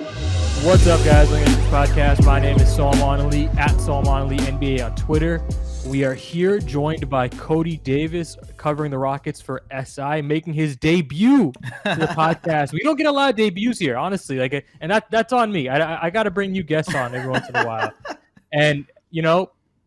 What's up, guys? Welcome to this podcast. My name is Saul Monley at Saul Monley NBA on Twitter. We are here joined by Coty Davis covering the Rockets for SI, making his debut to the podcast. We don't get a lot of debuts here, honestly. And that's on me. I got to bring new guests on every once in a while. And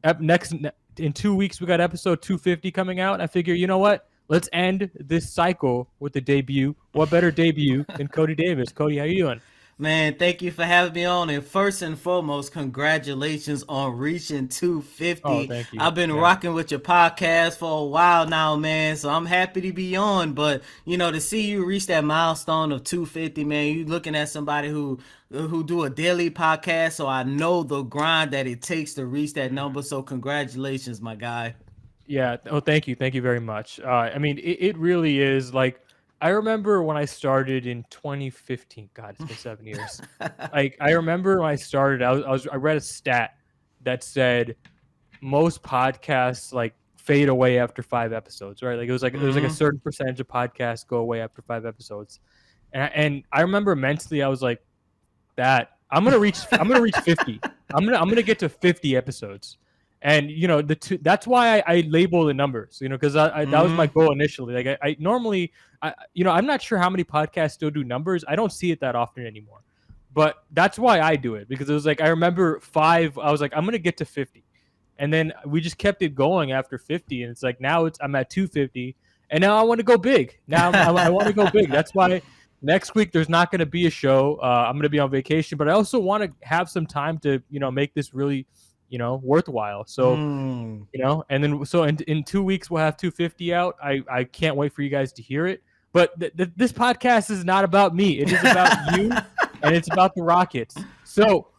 up next in 2 weeks we got episode 250 coming out. I figure, you know what? Let's end this cycle with the debut. What better debut than Coty Davis? Coty, how you doing? Man, thank you for having me on. And first and foremost, congratulations on reaching Oh, 250. thank you. I've been Yeah. rocking with your podcast for a while now, man. So I'm happy to be on. But to see you reach that milestone of 250, man, you looking at somebody who do a daily podcast. So I know the grind that it takes to reach that number. So congratulations, my guy. Yeah. Oh, thank you. Thank you very much. It really is like, I remember when I started in 2015. God, it's been 7 years. I remember when I started, I read a stat that said most podcasts like fade away after 5 episodes, right? Like there was like a certain percentage of podcasts go away after 5 episodes, and I remember mentally I was like, that I'm gonna reach 50. I'm gonna get to 50 episodes. And that's why I label the numbers, because that was my goal initially. Like I normally, I'm not sure how many podcasts still do numbers. I don't see it that often anymore, but that's why I do it, because it was like I remember 5. I was like, I'm gonna get to 50, and then we just kept it going after 50, and it's like now I'm at 250, and now I want to go big. Now I want to go big. That's why next week there's not going to be a show. I'm going to be on vacation, but I also want to have some time to make this really worthwhile. So, and then in 2 weeks we'll have 250 out. I can't wait for you guys to hear it. But this podcast is not about me. It is about you, and it's about the Rockets. So,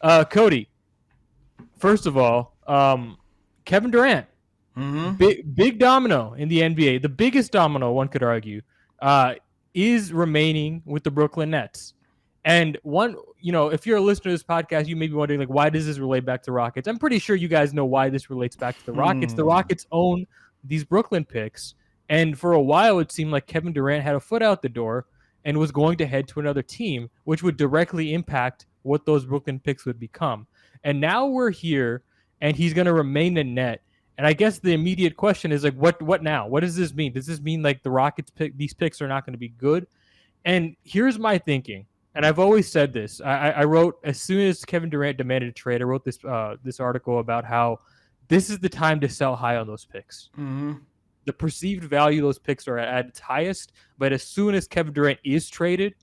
Coty, first of all, Kevin Durant, big domino in the NBA, the biggest domino one could argue, is remaining with the Brooklyn Nets. And if you're a listener to this podcast, you may be wondering, like, why does this relate back to Rockets? I'm pretty sure you guys know why this relates back to the Rockets. The Rockets own these Brooklyn picks. And for a while, it seemed like Kevin Durant had a foot out the door and was going to head to another team, which would directly impact what those Brooklyn picks would become. And now we're here, and he's going to remain the net. And I guess the immediate question is, like, what now? What does this mean? Does this mean, like, the Rockets these picks are not going to be good? And here's my thinking. And I've always said this. I wrote, as soon as Kevin Durant demanded a trade, I wrote this article about how this is the time to sell high on those picks. The perceived value of those picks are at its highest, but as soon as Kevin Durant is traded,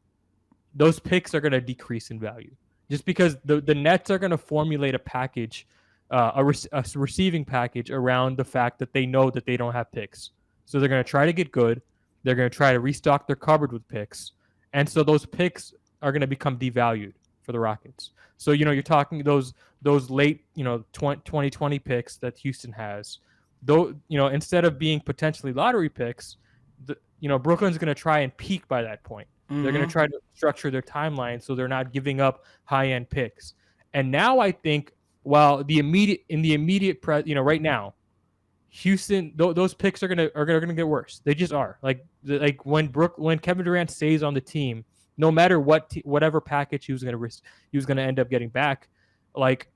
those picks are going to decrease in value. Just because the Nets are going to formulate a package, a receiving package around the fact that they know that they don't have picks. So they're going to try to get good. They're going to try to restock their cupboard with picks. And so those picks are going to become devalued for the Rockets. So, you're talking those late, 2020 picks that Houston has. Though, instead of being potentially lottery picks, Brooklyn's going to try and peak by that point. They're going to try to structure their timeline so they're not giving up high-end picks. And now I think, while right now, Houston, those picks are gonna get worse. They just are. Like when Kevin Durant stays on the team, no matter whatever package he was gonna end up getting back, like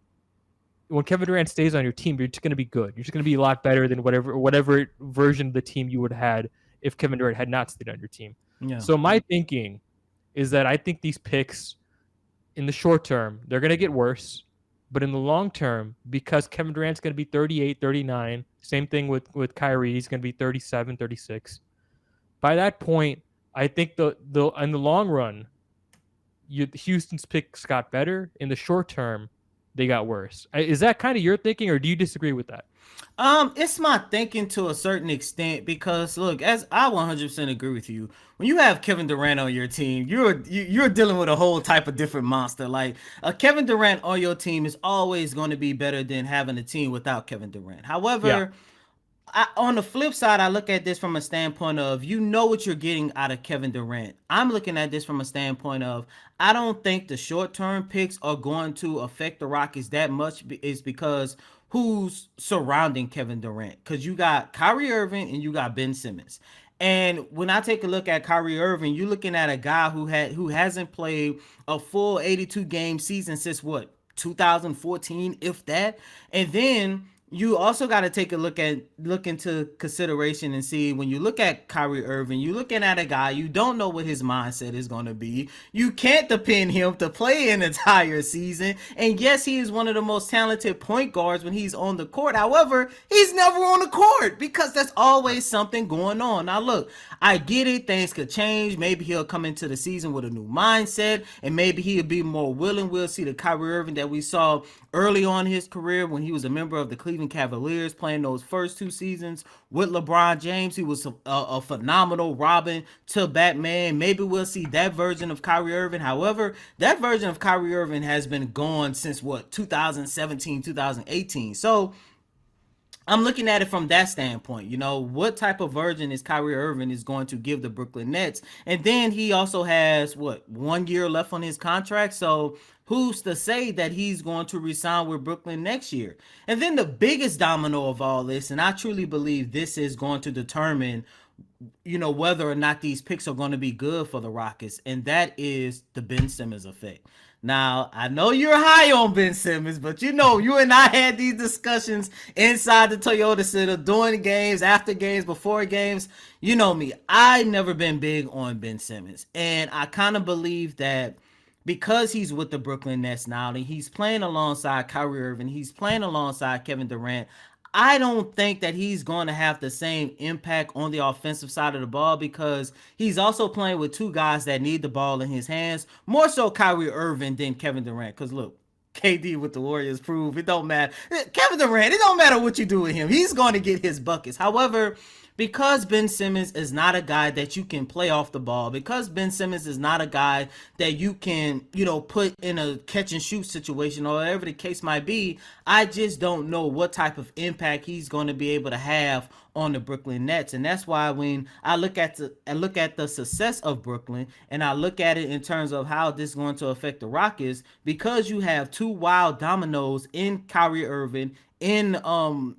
when Kevin Durant stays on your team, you're just gonna be good. You're just gonna be a lot better than whatever version of the team you would have had if Kevin Durant had not stayed on your team. Yeah. So my thinking is that I think these picks, in the short term, they're gonna get worse. But in the long term, because Kevin Durant's going to be 38, 39, same thing with Kyrie, he's going to be 37, 36. By that point, I think in the long run, Houston's picks got better. In the short term, they got worse. Is that kind of your thinking, or do you disagree with that? It's my thinking to a certain extent, because look, as I 100% agree with you, when you have Kevin Durant on your team, you're dealing with a whole type of different monster. Like Kevin Durant on your team is always going to be better than having a team without Kevin Durant. However, on the flip side, I look at this from a standpoint of, what you're getting out of Kevin Durant. I'm looking at this from a standpoint of, I don't think the short-term picks are going to affect the Rockets that much, is because who's surrounding Kevin Durant. Because you got Kyrie Irving and you got Ben Simmons. And when I take a look at Kyrie Irving, you're looking at a guy who hasn't played a full 82 game season since what, 2014, if that. And then you also got to take a look into consideration and see, when you look at Kyrie Irving, you're looking at a guy, you don't know what his mindset is going to be. You can't depend him to play an entire season. And yes, he is one of the most talented point guards when he's on the court. However, he's never on the court because there's always something going on. Now look, I get it, things could change. Maybe he'll come into the season with a new mindset, and maybe he'll be more willing. We'll see the Kyrie Irving that we saw early on in his career when he was a member of the Cleveland Cavaliers, playing those first 2 seasons with LeBron James. He was a phenomenal Robin to Batman. Maybe we'll see that version of Kyrie Irving. However, that version of Kyrie Irving has been gone since what, 2017, 2018. So I'm looking at it from that standpoint. What type of version is Kyrie Irving is going to give the Brooklyn Nets? And then he also has, 1 year left on his contract. So who's to say that he's going to resign with Brooklyn next year? And then the biggest domino of all this, and I truly believe this is going to determine, whether or not these picks are going to be good for the Rockets, and that is the Ben Simmons effect. Now, I know you're high on Ben Simmons, but you and I had these discussions inside the Toyota Center, during games, after games, before games. You know me, I've never been big on Ben Simmons. And I kind of believe that because he's with the Brooklyn Nets now, and he's playing alongside Kyrie Irving, he's playing alongside Kevin Durant, I don't think that he's going to have the same impact on the offensive side of the ball, because he's also playing with two guys that need the ball in his hands, more so Kyrie Irving than Kevin Durant. Because look, KD with the Warriors prove it don't matter. Kevin Durant, it don't matter what you do with him. He's going to get his buckets. However, because Ben Simmons is not a guy that you can play off the ball, because Ben Simmons is not a guy that you can, put in a catch and shoot situation or whatever the case might be, I just don't know what type of impact he's going to be able to have on the Brooklyn Nets. And that's why when I look at the success of Brooklyn, and I look at it in terms of how this is going to affect the Rockets, because you have two wild dominoes in Kyrie Irving, in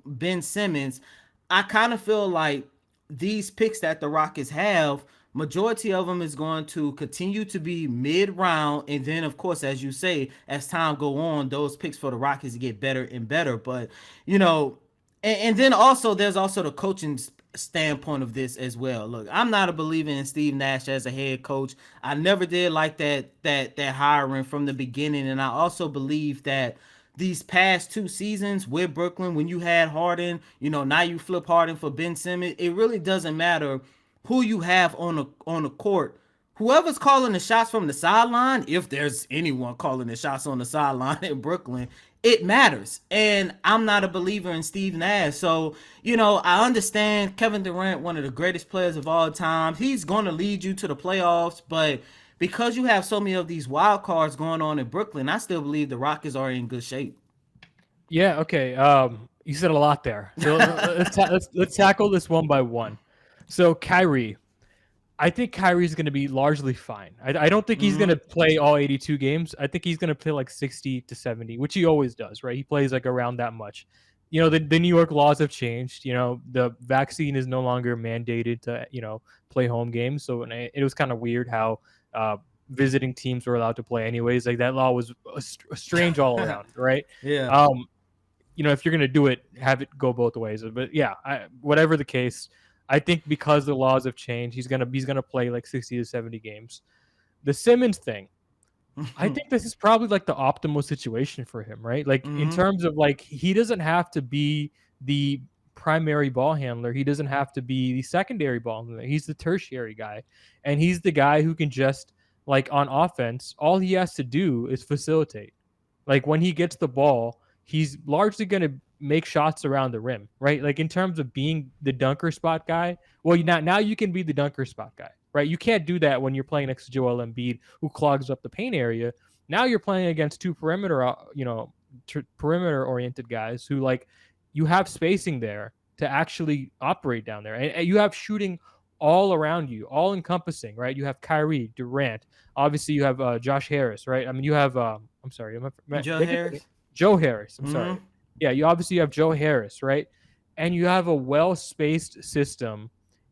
Ben Simmons, I kind of feel like these picks that the Rockets have, majority of them is going to continue to be mid-round, and then of course, as you say, as time go on, those picks for the Rockets get better and better. But and then also there's also the coaching standpoint of this as well. Look, I'm not a believer in Steve Nash as a head coach. I never did like that hiring from the beginning, and I also believe that these past 2 seasons with Brooklyn, when you had Harden, now you flip Harden for Ben Simmons. It really doesn't matter who you have on the court. Whoever's calling the shots from the sideline, if there's anyone calling the shots on the sideline in Brooklyn, it matters. And I'm not a believer in Steve Nash. So, I understand Kevin Durant, one of the greatest players of all time. He's going to lead you to the playoffs, but because you have so many of these wild cards going on in Brooklyn, I still believe the Rockets are in good shape. Yeah. Okay. You said a lot there. So let's tackle this one by one. So Kyrie, I think Kyrie's going to be largely fine. I don't think he's going to play all 82 games. I think he's going to play like 60 to 70, which he always does, right? He plays like around that much. The New York laws have changed. The vaccine is no longer mandated to, play home games. So it was kind of weird how visiting teams were allowed to play anyways. Like that law was strange all around, right? Yeah. If you're gonna do it, have it go both ways. But yeah, whatever the case, I think because the laws have changed, he's gonna play like 60 to 70 games. The Simmons thing, I think this is probably like the optimal situation for him, right? Like in terms of like he doesn't have to be the primary ball handler. He doesn't have to be the secondary ball handler. He's the tertiary guy, and he's the guy who can just, like, on offense, all he has to do is facilitate. Like when he gets the ball, he's largely going to make shots around the rim, right? Like in terms of being the dunker spot guy, well, now you can be the dunker spot guy, right? You can't do that when you're playing next to Joel Embiid, who clogs up the paint area. Now you're playing against two perimeter-oriented guys who, like, you have spacing there to actually operate down there. And you have shooting all around you, all encompassing, right? You have Kyrie, Durant. Obviously, you have Josh Harris, right? I mean, you have, I'm sorry. Joe Harris. Joe Harris. I'm sorry. Yeah, you obviously have Joe Harris, right? And you have a well-spaced system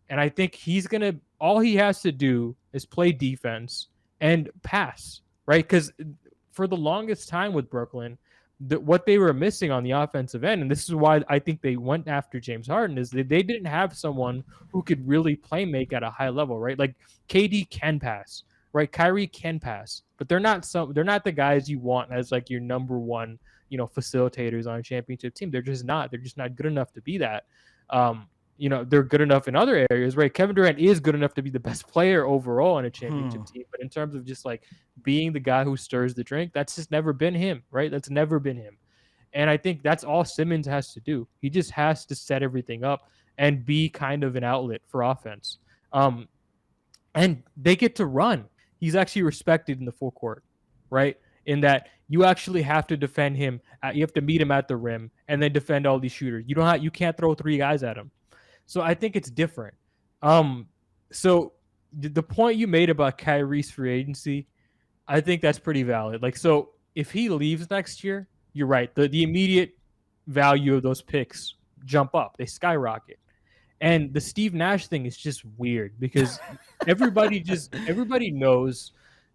And I think all he has to do is play defense and pass, right? Because for the longest time with Brooklyn, what they were missing on the offensive end, and this is why I think they went after James Harden, is they didn't have someone who could really play make at a high level, right? Like KD can pass, right? Kyrie can pass, but they're not the guys you want as like your number one, facilitators on a championship team. They're just not. They're just not good enough to be that. They're good enough in other areas, right? Kevin Durant is good enough to be the best player overall on a championship team, but in terms of just like being the guy who stirs the drink, that's just never been him, right? That's never been him. And I think that's all Simmons has to do. He just has to set everything up and be kind of an outlet for offense. And they get to run. He's actually respected in the full court, right? In that you actually have to defend him. You have to meet him at the rim and then defend all these shooters. You can't throw three guys at him. So I think it's different. So the point you made about Kyrie's free agency, I think that's pretty valid. Like, so if he leaves next year, you're right. The immediate value of those picks jump up. They skyrocket. And the Steve Nash thing is just weird because everybody knows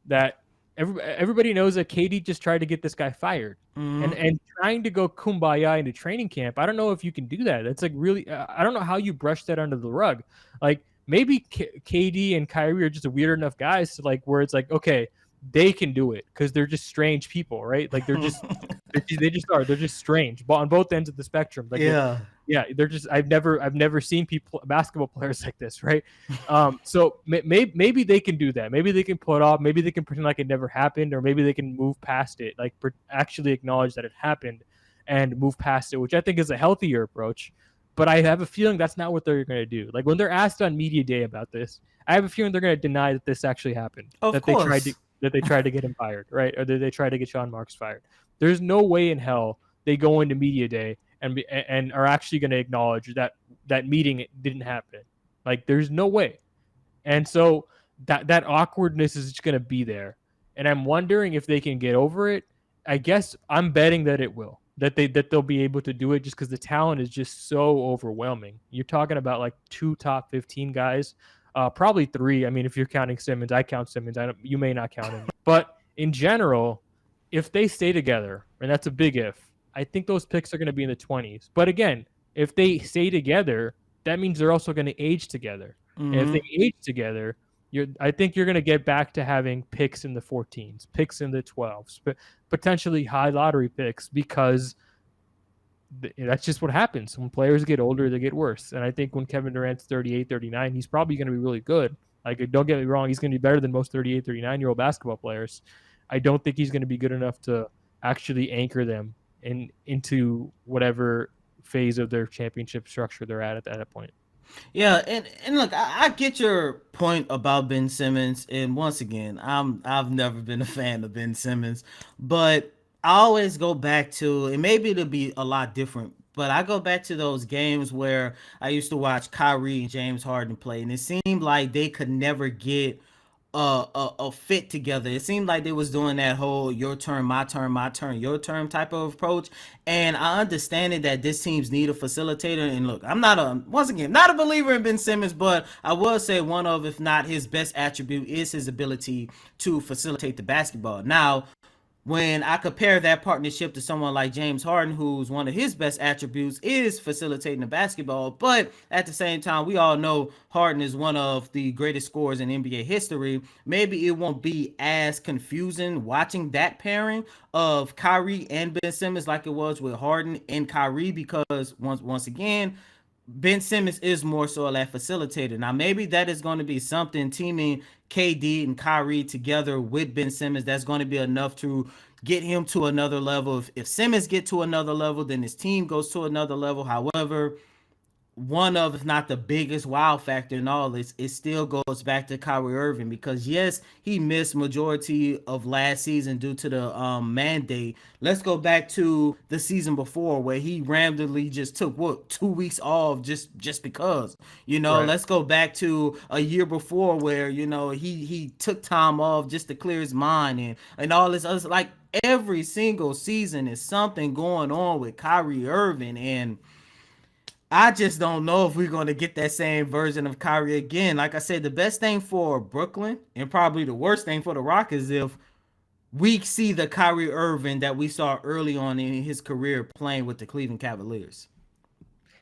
that everybody knows that KD just tried to get this guy fired. And trying to go kumbaya into training camp. I don't know if you can do that. That's like really, I don't know how you brush that under the rug. Like maybe KD and Kyrie are just weird enough guys to like where it's like, okay, they can do it because they're just strange people, right? Like they're just they're just strange, but on both ends of the spectrum. Like they're just I've never seen basketball players like this, right? So maybe they can do that. Maybe they can pull it off. Maybe they can pretend like it never happened, or maybe they can move past it, like actually acknowledge that it happened and move past it, which I think is a healthier approach. But I have a feeling that's not what they're going to do. Like when they're asked on media day about this, I have a feeling they're going to deny that this actually happened. Of course. They tried to get him fired, right? Or they tried to get Sean Marks fired. There's no way in hell they go into media day and are actually going to acknowledge that meeting didn't happen. Like there's no way. And so that awkwardness is just going to be there. And I'm wondering if they can get over it. I guess I'm betting that it will. That they'll be able to do it just because the talent is just so overwhelming. You're talking about like 2 top 15 guys. Probably 3. I mean, if you're counting Simmons, I count Simmons. You may not count him. But in general, if they stay together, and that's a big if, I think those picks are going to be in the 20s. But again, if they stay together, that means they're also going to age together. And if they age together, I think you're going to get back to having picks in the 14s, picks in the 12s, but potentially high lottery picks because that's just what happens. When players get older, they get worse. And I think when Kevin Durant's 38, 39, he's probably going to be really good. Like, don't get me wrong, he's going to be better than most 38, 39-year-old basketball players. I don't think he's going to be good enough to actually anchor them into whatever phase of their championship structure they're at that point. Yeah, and look, I get your point about Ben Simmons, and once again, I've never been a fan of Ben Simmons, but I always go back to, and maybe it'll be a lot different, but I go back to those games where I used to watch Kyrie and James Harden play, and it seemed like they could never get a fit together. It seemed like they was doing that whole your turn, my turn, your turn type of approach. And I understand it that this teams need a facilitator. And look, I'm not a believer in Ben Simmons, but I will say one of, if not his best attribute, is his ability to facilitate the basketball. Now, when I compare that partnership to someone like James Harden, who's one of his best attributes is facilitating the basketball, but at the same time, we all know Harden is one of the greatest scorers in NBA history. Maybe it won't be as confusing watching that pairing of Kyrie and Ben Simmons like it was with Harden and Kyrie, because once again, Ben Simmons is more so a facilitator. Now, maybe that is going to be something teaming KD and Kyrie together with Ben Simmons. That's going to be enough to get him to another level. If Simmons get to another level, then his team goes to another level. However, one of, if not the biggest wow factor in all this, it still goes back to Kyrie Irving, because yes, he missed majority of last season due to the mandate. Let's go back to the season before where he randomly just took 2 weeks off just because, right. Let's go back to a year before where he took time off just to clear his mind and all this other, like every single season is something going on with Kyrie Irving. And I just don't know if we're going to get that same version of Kyrie again. Like I said, the best thing for Brooklyn and probably the worst thing for the Rockets is if we see the Kyrie Irving that we saw early on in his career playing with the Cleveland Cavaliers.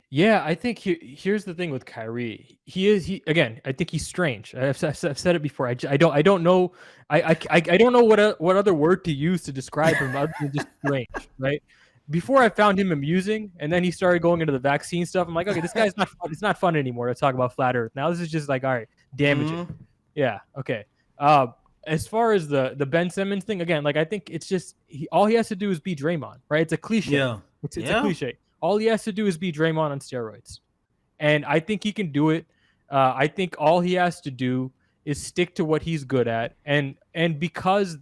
Yeah, I think here's the thing with Kyrie. He again. I think he's strange. I've said it before. I don't know. I don't know what other word to use to describe him other than just strange, right? Before I found him amusing, and then he started going into the vaccine stuff. I'm like, okay, this guy's not fun. It's not fun anymore to talk about flat Earth. Now this is just like, all right, damaging. Mm-hmm. Yeah, okay. As far as the Ben Simmons thing, again, like I think it's just all he has to do is be Draymond, right? It's a cliche. Yeah. It's a cliche. All he has to do is be Draymond on steroids. And I think he can do it. I think all he has to do is stick to what he's good at. And because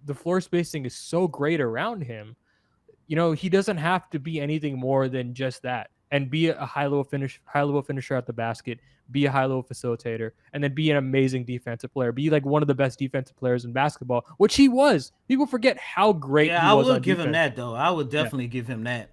the floor spacing is so great around him, he doesn't have to be anything more than just that. And be a high level finisher at the basket, be a high level facilitator, and then be an amazing defensive player. Be like one of the best defensive players in basketball, which he was. People forget how great he was. Yeah, I would give defense. him that though. I would definitely give him that.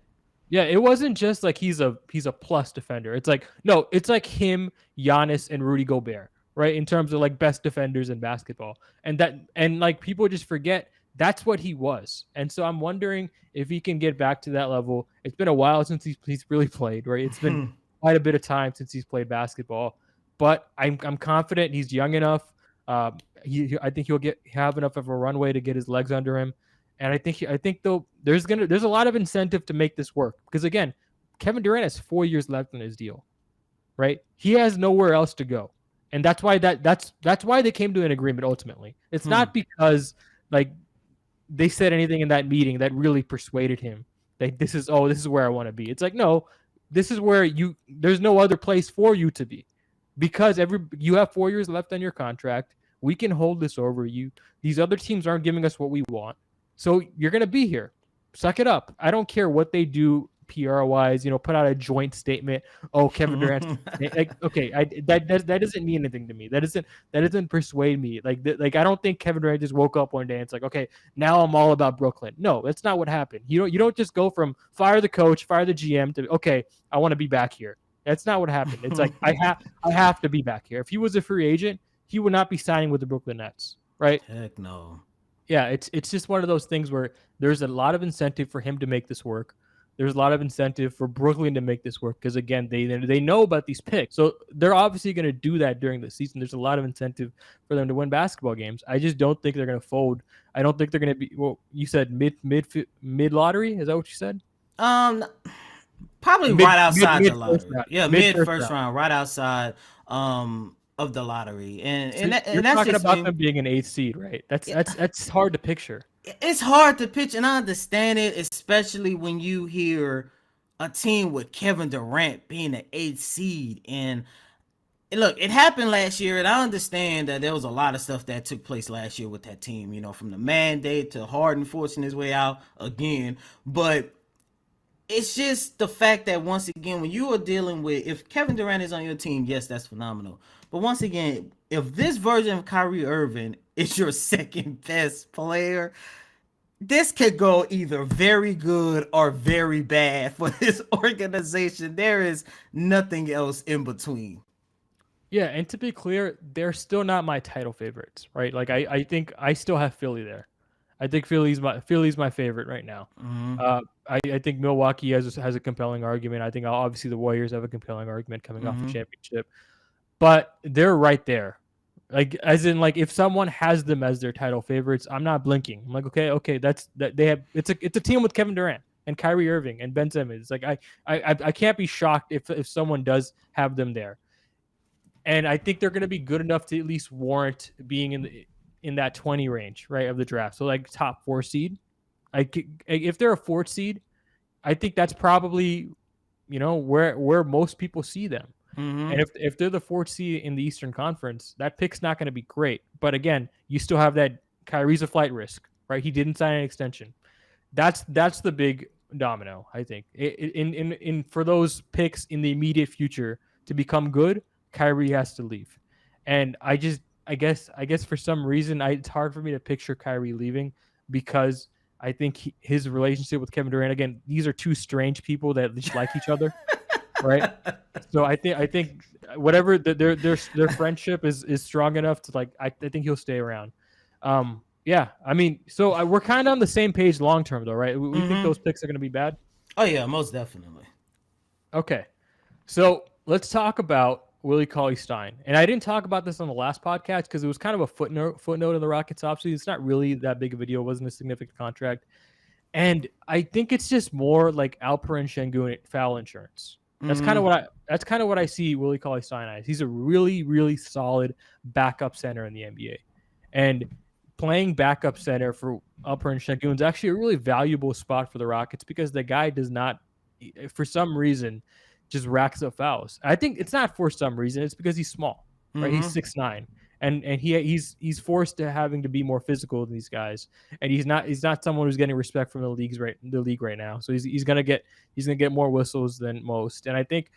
Yeah, it wasn't just like he's a plus defender. It's like no, it's like him, Giannis, and Rudy Gobert, right? In terms of like best defenders in basketball, and like people just forget that's what he was. And so I'm wondering if he can get back to that level. It's been a while since he's really played, right? It's been quite a bit of time since he's played basketball, but I'm confident he's young enough. I think he'll have enough of a runway to get his legs under him. And I think though there's a lot of incentive to make this work because again, Kevin Durant has 4 years left on his deal, right? He has nowhere else to go, and that's why that's why they came to an agreement ultimately. It's not because like they said anything in that meeting that really persuaded him that this is where I want to be. It's like no, this is where there's no other place for you to be because you have 4 years left on your contract. We can hold this over you. These other teams aren't giving us what we want. So you're going to be here. Suck it up. I don't care what they do PR-wise, put out a joint statement. Oh, Kevin Durant. Like, okay, that doesn't mean anything to me. That doesn't persuade me. Like I don't think Kevin Durant just woke up one day and it's like, okay, now I'm all about Brooklyn. No, that's not what happened. You don't just go from fire the coach, fire the GM to, okay, I want to be back here. That's not what happened. It's like, I have to be back here. If he was a free agent, he would not be signing with the Brooklyn Nets, right? Heck no. Yeah, it's just one of those things where there's a lot of incentive for him to make this work. There's a lot of incentive for Brooklyn to make this work because again, they know about these picks, so they're obviously going to do that during the season. There's a lot of incentive for them to win basketball games. I just don't think they're going to fold. I don't think they're going to be. Well, you said mid lottery. Is that what you said? Probably right outside the lottery. Yeah, mid first round, right outside. Of the lottery, and you're that's talking just about them being an 8th seed, right? That's hard to picture. It's hard to picture, and I understand it, especially when you hear a team with Kevin Durant being an 8th seed. And look, it happened last year, and I understand that there was a lot of stuff that took place last year with that team. From the mandate to Harden forcing his way out again, but it's just the fact that once again, when you are dealing with, if Kevin Durant is on your team, yes, that's phenomenal. But once again, if this version of Kyrie Irving is your second best player, this could go either very good or very bad for this organization. There is nothing else in between. Yeah, and to be clear, they're still not my title favorites, right? Like I think I still have Philly there. I think Philly's my favorite right now. Mm-hmm. I think Milwaukee has a compelling argument. I think obviously the Warriors have a compelling argument coming off the championship, but they're right there. Like as in like if someone has them as their title favorites, I'm not blinking. I'm like okay, that they have. It's a team with Kevin Durant and Kyrie Irving and Ben Simmons. Like I can't be shocked if someone does have them there, and I think they're going to be good enough to at least warrant being in that 20 range, right, of the draft. So like top 4 seed. If they're a 4th seed, I think that's probably, where most people see them. Mm-hmm. And if they're the 4th seed in the Eastern Conference, that pick's not going to be great. But again, you still have that Kyrie's a flight risk, right? He didn't sign an extension. That's the big domino, I think. In for those picks in the immediate future to become good, Kyrie has to leave. And I guess for some reason it's hard for me to picture Kyrie leaving because I think his relationship with Kevin Durant, again, these are two strange people that just like each other. right? So I think whatever their friendship is strong enough to like I think he'll stay around. Yeah, I mean, so we're kind of on the same page long term though, right? We think Mm-hmm. those picks are going to be bad. Oh yeah, most definitely. Okay, so let's talk about Willie Cauley-Stein. And I didn't talk about this on the last podcast because it was kind of a footnote in the Rockets offseason. It's not really that big of a deal. It wasn't a significant contract. And I think it's just more like Alperen Şengün foul insurance. Mm-hmm. That's kind of what I see Willie Cauley-Stein as. He's a really, really solid backup center in the NBA. And playing backup center for Alperen Şengün is actually a really valuable spot for the Rockets because the guy does not, for some reason, just racks up fouls. I think it's not for some reason. It's because he's small, right? He's Mm-hmm. 6'9", and he's forced to having to be more physical than these guys, and he's not someone who's getting respect from the league right now. So he's gonna get more whistles than most, and I think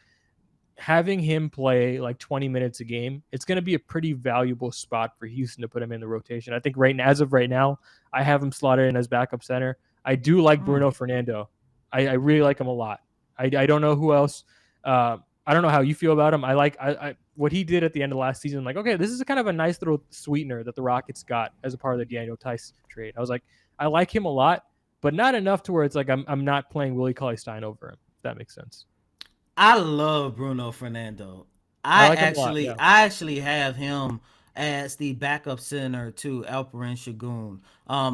having him play like 20 minutes a game, it's going to be a pretty valuable spot for Houston to put him in the rotation. I think right now, as of right now, I have him slotted in as backup center. I do like Mm. Bruno Fernando. I really like him a lot. I don't know who else. I don't know how you feel about him. I what he did at the end of last season. Like, okay, this is a kind of a nice little sweetener that the Rockets got as a part of the Daniel Tice trade. I was like, I like him a lot, but not enough to where it's like I'm not playing Willie Cauley-Stein over him. If that makes sense. I love Bruno Fernando. I I like him a lot. actually Yeah. I actually have him as the backup center to Alperen Şengün.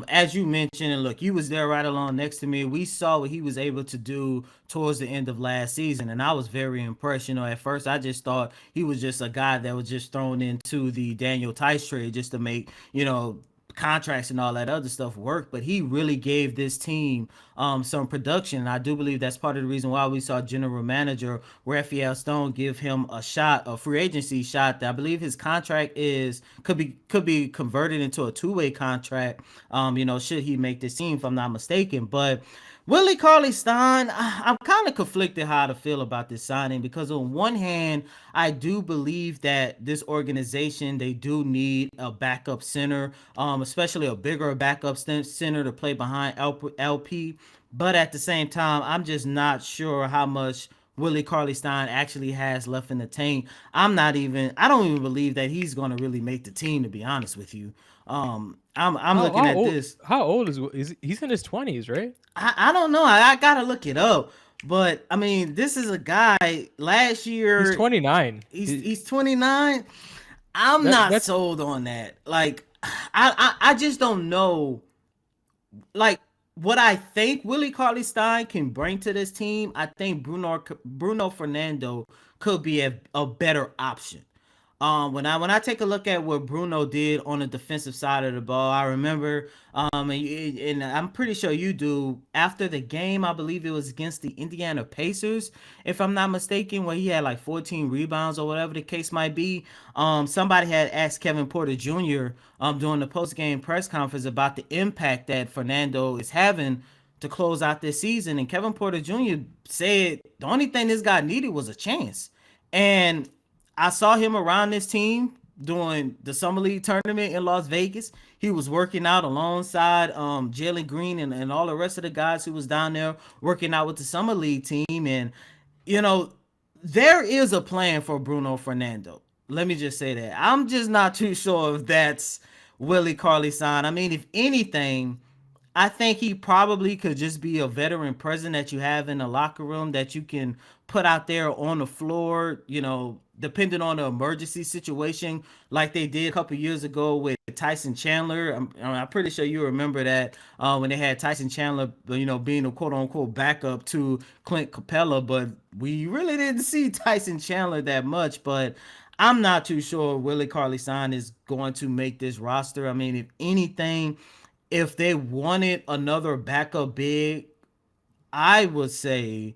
As you mentioned, and look, you was there right along next to me. We saw what he was able to do towards the end of last season, and I was very impressed. At first I just thought he was just a guy that was just thrown into the Daniel Tice trade just to make contracts and all that other stuff work, but he really gave this team some production. And I do believe that's part of the reason why we saw general manager Raphael Stone give him a shot, a free agency shot. That I believe his contract is could be converted into a two-way contract. Should he make this team, if I'm not mistaken. But Willie Cauley-Stein, I'm kind of conflicted how to feel about this signing because on one hand, I do believe that this organization, they do need a backup center, especially a bigger backup center to play behind LP. But at the same time, I'm just not sure how much Willie Cauley-Stein actually has left in the tank. I don't even believe that he's going to really make the team, to be honest with you. I'm How looking how at old this. how old is he's in his 20s, right? I don't know. I gotta look it up. But I mean, this is a guy last He's year. 29. He's 29. I'm That not that's sold on that. Like, I just don't know. Like what I think Willie Cauley Stein can bring to this team. I think Bruno Fernando could be a better option. When I take a look at what Bruno did on the defensive side of the ball, I remember, and I'm pretty sure you do. After the game, I believe it was against the Indiana Pacers, if I'm not mistaken, where he had like 14 rebounds or whatever the case might be. Somebody had asked Kevin Porter Jr. During the post game press conference about the impact that Fernando is having to close out this season, and Kevin Porter Jr. said the only thing this guy needed was a chance. And I saw him around this team during the Summer League tournament in Las Vegas. He was working out alongside Jalen Green and all the rest of the guys who was down there working out with the Summer League team. And, you know, there is a plan for Bruno Fernando. Let me just say that. I'm just not too sure if that's Willie Cauley-Stein. I mean, if anything, I think he probably could just be a veteran presence that you have in the locker room that you can put out there on the floor, depending on the emergency situation, like they did a couple years ago with Tyson Chandler. I'm pretty sure you remember that when they had Tyson Chandler, being a quote unquote backup to Clint Capella, but we really didn't see Tyson Chandler that much. But I'm not too sure Willie Cauley-Stein is going to make this roster. I mean, if anything, if they wanted another backup big, I would say,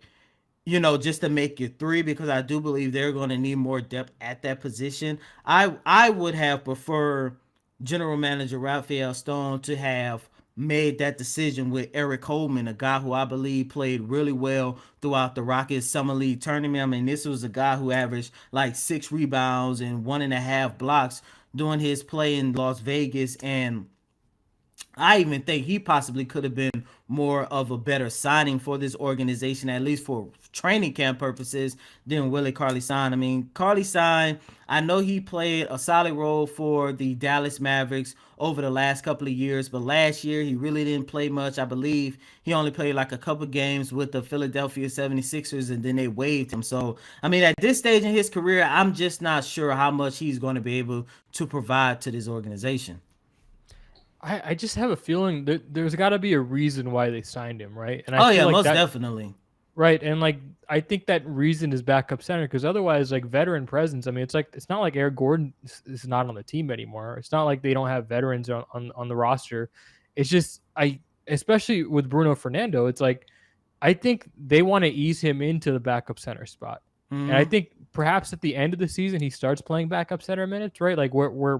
just to make it three, because I do believe they're going to need more depth at that position. I would have preferred General Manager Raphael Stone to have made that decision with Eric Coleman, a guy who I believe played really well throughout the Rockets Summer League tournament. I mean, this was a guy who averaged like 6 rebounds and 1.5 blocks during his play in Las Vegas. And I even think he possibly could have been more of a better signing for this organization, at least for training camp purposes, than Willie Cauley-Stein. I mean, Cauley-Stein, I know he played a solid role for the Dallas Mavericks over the last couple of years, but last year he really didn't play much. I believe he only played like a couple games with the Philadelphia 76ers, and then they waived him. So, I mean, at this stage in his career, I'm just not sure how much he's going to be able to provide to this organization. I just have a feeling that there's got to be a reason why they signed him, right? And I Oh feel yeah, like most that, definitely. right? And like I think that reason is backup center because otherwise, like veteran presence. I mean, it's not like Eric Gordon is not on the team anymore. It's not like they don't have veterans on the roster. It's just especially with Bruno Fernando, it's like I think they want to ease him into the backup center spot. And I Mm-hmm. think perhaps at the end of the season he starts playing backup center minutes, right? Like we're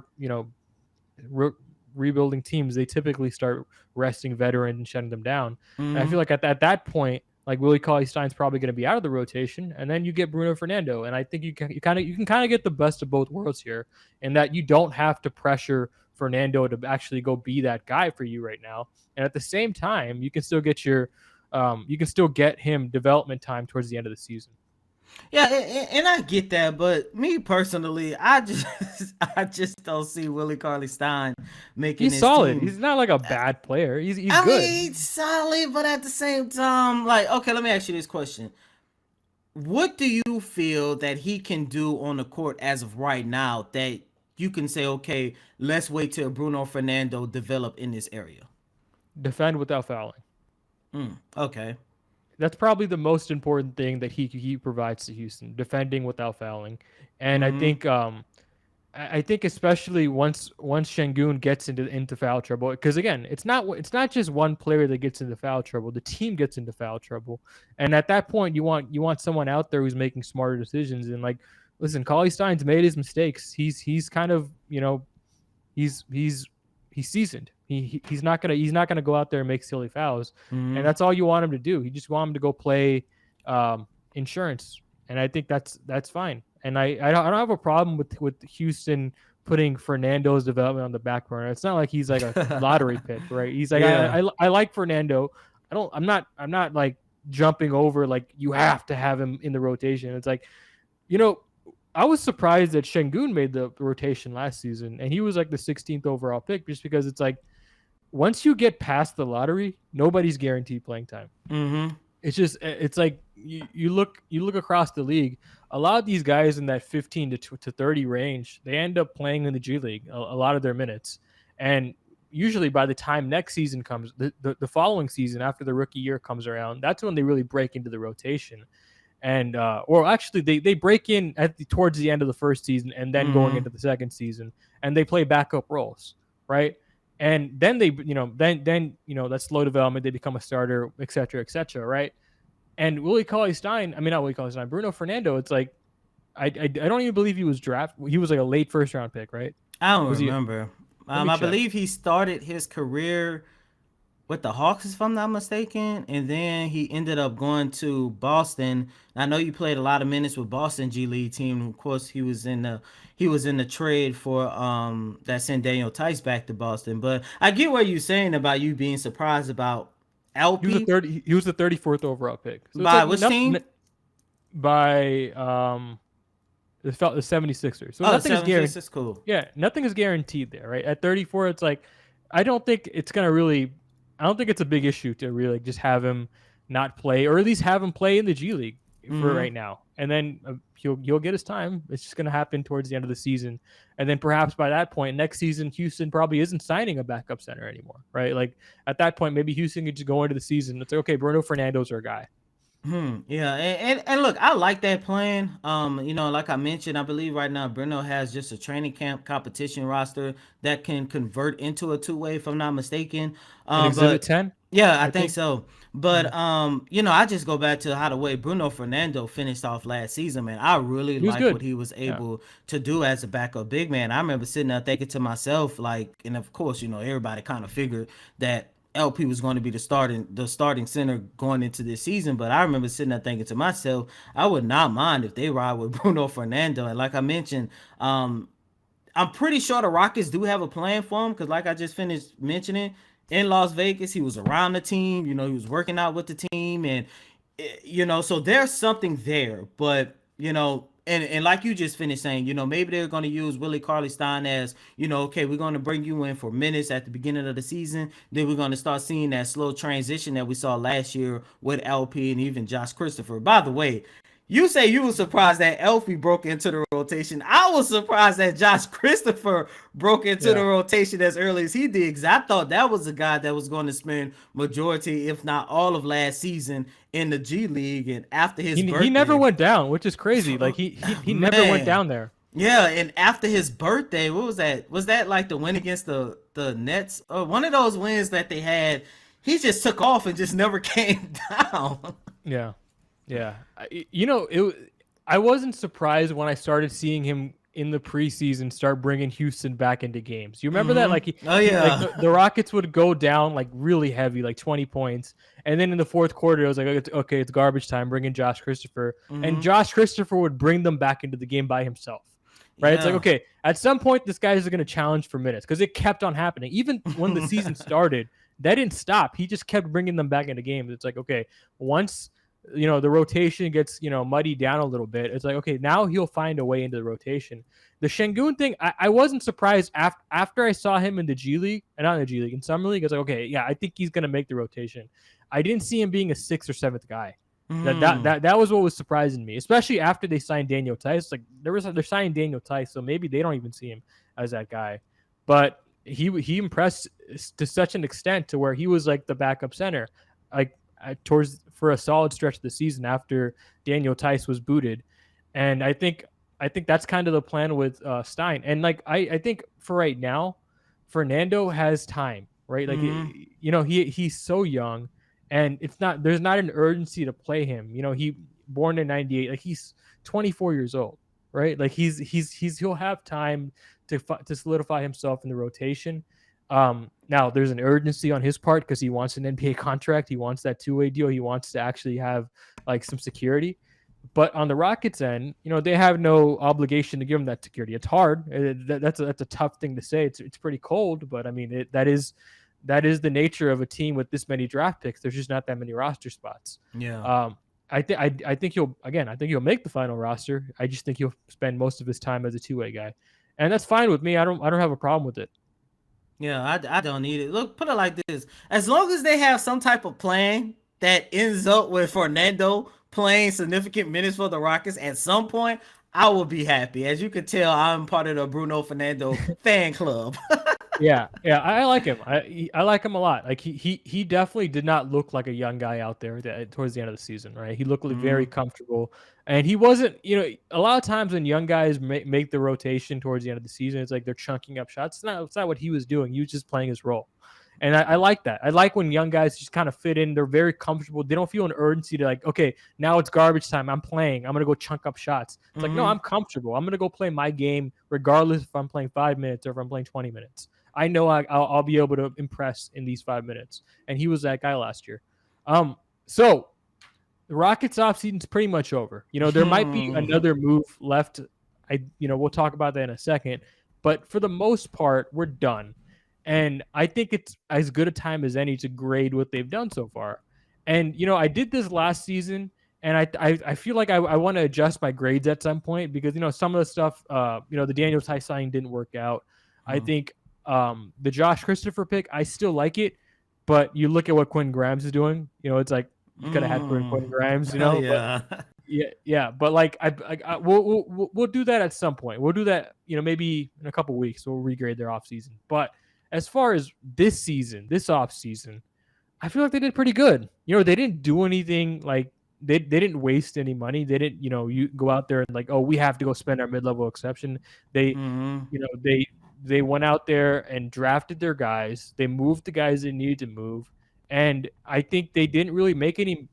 re- rebuilding teams, they typically start resting veterans and shutting them down. And I feel Mm-hmm. like at that point, like Willie Cauley-Stein's probably going to be out of the rotation, and then you get Bruno Fernando, and I think you can kind of get the best of both worlds here, in that you don't have to pressure Fernando to actually go be that guy for you right now, and at the same time, you can still get you can still get him development time towards the end of the season. Yeah, and I get that, but me personally, I just I just don't see Willie Cauley-Stein making He's this solid. team. He's not like a bad player. He's I good. mean, solid, but at the same time, like, okay, let me ask you this question: what do you feel that he can do on the court as of right now that you can say, okay, let's wait till Bruno Fernando develop in this area? Defend without fouling. Okay. That's probably the most important thing that he provides to Houston, defending without fouling. And Mm-hmm. I think especially once Şengün gets into foul trouble, because again, it's not just one player that gets into foul trouble. The team gets into foul trouble, and at that point, you want someone out there who's making smarter decisions. And like, listen, Cauley-Stein's made his mistakes. He's kind of he's he's he's seasoned. He's not gonna go out there and make silly fouls, and Mm-hmm. that's all you want him to do. You just want him to go play insurance, and I think that's fine. And I don't have a problem with Houston putting Fernando's development on the back burner. It's not like he's like a lottery pick, right? He's like Yeah. I like Fernando. I'm not like jumping over like you have to have him in the rotation. It's like you know I was surprised that Şengün made the rotation last season, and he was like the 16th overall pick, just because it's like once you get past the lottery, nobody's guaranteed playing time. Mm-hmm. It's like you look across the league. A lot of these guys in that 15 to 30 range, they end up playing in the G League a lot of their minutes, and usually by the time next season comes, the following season after the rookie year comes around, that's when they really break into the rotation. And or actually they break in towards the end of the first season and then going Mm-hmm. into the second season, and they play backup roles, right? And then that slow development, they become a starter, et cetera, right? And Willie Cauley-Stein, I mean not Willie Cauley-Stein, Bruno Fernando, it's like I don't even believe he was drafted. He was like a late first round pick, right? I don't Was he? remember. Let me I check. believe he started his career with the Hawks, if I'm not mistaken, and then he ended up going to Boston. I know you played a lot of minutes with Boston G League team. Of course, he was in the trade for that sent Daniel Tice back to Boston. But I get what you're saying about you being surprised about He was the LP. 30. He was the 34th overall pick. So it's By like which team? by the 76ers. So Oh, the nothing is Seven guaranteed. Sixers. Cool. Yeah, nothing is guaranteed there, right? At 34, it's like I don't think it's gonna really. I don't think it's a big issue to really just have him not play, or at least have him play in the G League for Mm-hmm. right now, and then he'll get his time. It's just gonna happen towards the end of the season, and then perhaps by that point next season, Houston probably isn't signing a backup center anymore, right? Like at that point, maybe Houston could just go into the season. It's like, okay, Bruno Fernando's our guy. Yeah, and look, I like that plan. Like I mentioned, I believe right now Bruno has just a training camp competition roster that can convert into a two-way, if I'm not mistaken. In Exhibit But 10, yeah, I I think think. so. Yeah. But I just go back to how the way Bruno Fernando finished off last season, man. I really He was like what good. he was Yeah. able to do as a backup big man. I remember sitting there thinking to myself, like, and of course, everybody kind of figured that LP was going to be the starting center going into this season. But I remember sitting there thinking to myself, I would not mind if they ride with Bruno Fernando. And like I mentioned, I'm pretty sure the Rockets do have a plan for him because, like I just finished mentioning, in Las Vegas. He was around the team. You know, he was working out with the team, and you know, so there's something there. But you know, and like you just finished saying, you know, maybe they're going to use Willie Cauley-Stein as, you know, okay, we're going to bring you in for minutes at the beginning of the season. Then we're going to start seeing that slow transition that we saw last year with LP and even Josh Christopher. By the way, you say you were surprised that Elfie broke into the rotation. I was surprised that Josh Christopher broke into the Yeah. rotation as early as he did. Because I thought that was a guy that was going to spend majority, if not all of last season in the G League. And after his He never birthday, went down, which is crazy. Like he never went man, down there. yeah. And after his birthday, what was that? Was that like the win against the Nets? Or one of those wins that they had? He just took off and just never came down. Yeah. Yeah. You know, I wasn't surprised when I started seeing him in the preseason start bringing Houston back into games. You remember that? Like Oh like yeah. the Rockets would go down like really heavy, like 20 points, and then in the fourth quarter, it was like, okay, it's garbage time. Bring in Josh Christopher, and Josh Christopher would bring them back into the game by himself. Right? It's like, Yeah. okay, at some point, this guy is going to challenge for minutes because it kept on happening. Even when the season started, that didn't stop. He just kept bringing them back into games. It's like, okay, once you know the rotation gets muddied down a little bit, it's like, okay, now he'll find a way into the rotation. The Şengün thing, I wasn't surprised after I saw him in the G League, and not in the G League, in Summer League. I was like, okay, yeah, I think he's gonna make the rotation. I didn't see him being a sixth or seventh guy. That was what was surprising me, especially after they signed Daniel Tice. Like they're signing Daniel Tice, so maybe they don't even see him as that guy. But he impressed to such an extent to where he was like the backup center, like towards for a solid stretch of the season after Daniel Tice was booted, and I think that's kind of the plan with Stein. And like I think for right now, Fernando has time, right? Like he's so young, and there's not an urgency to play him. He born in '98, like he's 24 years old, right? Like he'll have time to solidify himself in the rotation. Now there's an urgency on his part because he wants an NBA contract. He wants that two-way deal. He wants to actually have like some security. But on the Rockets end, they have no obligation to give him that security. It's hard. That's a tough thing to say. It's pretty cold, but I mean that is the nature of a team with this many draft picks. There's just not that many roster spots. Yeah. I think he'll make the final roster. I just think he'll spend most of his time as a two-way guy, and that's fine with me. I don't have a problem with it. Yeah, I don't need it. Look, put it like this. As long as they have some type of plan that ends up with Fernando playing significant minutes for the Rockets at some point, I will be happy. As you can tell, I'm part of the Bruno Fernando fan club. Yeah, I like him. I like him a lot. Like he definitely did not look like a young guy out there towards the end of the season, right? He looked very comfortable, and he wasn't. A lot of times when young guys make the rotation towards the end of the season, it's like they're chunking up shots. It's not what he was doing. He was just playing his role, and I like that. I like when young guys just kind of fit in. They're very comfortable. They don't feel an urgency to like, okay, now it's garbage time. I'm playing. I'm gonna go chunk up shots. It's like, no, I'm comfortable. I'm gonna go play my game regardless if I'm playing 5 minutes or if I'm playing 20 minutes. I know I'll be able to impress in these 5 minutes. And he was that guy last year. So the Rockets offseason is pretty much over. There might be another move left. We'll talk about that in a second. But for the most part, we're done. And I think it's as good a time as any to grade what they've done so far. And, I did this last season, and I feel like I want to adjust my grades at some point because, some of the stuff, the Daniel Tice signing didn't work out. I think the Josh Christopher pick, I still like it, but you look at what Quentin Grimes is doing. It's like you could have had Quentin Grimes. Yeah. But, yeah. But like we'll do that at some point. We'll do that. Maybe in a couple weeks we'll regrade their offseason. But as far as this offseason, I feel like they did pretty good. They didn't do anything like. They didn't waste any money. They didn't, you go out there and like, oh, we have to go spend our mid-level exception. They went out there and drafted their guys. They moved the guys they needed to move, and I think they didn't really make any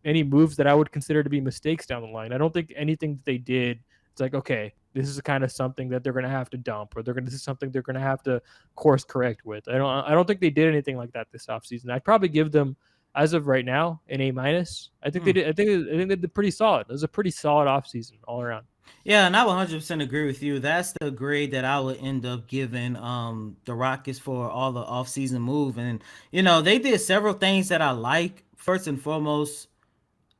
any moves that I would consider to be mistakes down the line. I don't think anything that they did. It's like, okay, this is kind of something that they're going to have to dump, or this is something they're going to have to course correct with. I don't think they did anything like that this offseason. I'd probably give them as of right now, an A-. I think they did. I think they did pretty solid. It was a pretty solid offseason all around. Yeah, and I 100% agree with you. That's the grade that I would end up giving the Rockets for all the offseason move. And they did several things that I like. First and foremost,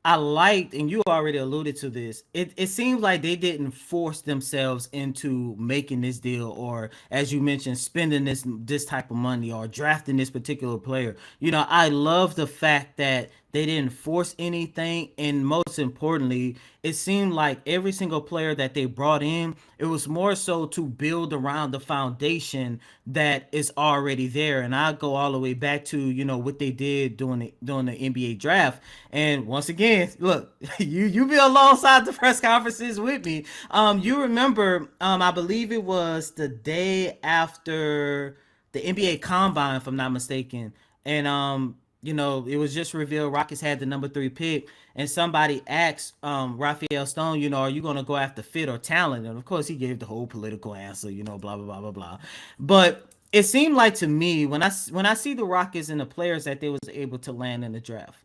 I liked, and you already alluded to this, it seems like they didn't force themselves into making this deal, or as you mentioned, spending this type of money or drafting this particular player. I love the fact that they didn't force anything, and most importantly, it seemed like every single player that they brought in, it was more so to build around the foundation that is already there. And I go all the way back to what they did during the NBA draft. And once again, look, you be alongside the press conferences with me. You remember, I believe it was the day after the NBA Combine, if I'm not mistaken, and it was just revealed Rockets had the number 3 pick, and somebody asked Raphael Stone, are you going to go after fit or talent? And of course, he gave the whole political answer, blah blah blah blah blah. But it seemed like to me when I see the Rockets and the players that they was able to land in the draft,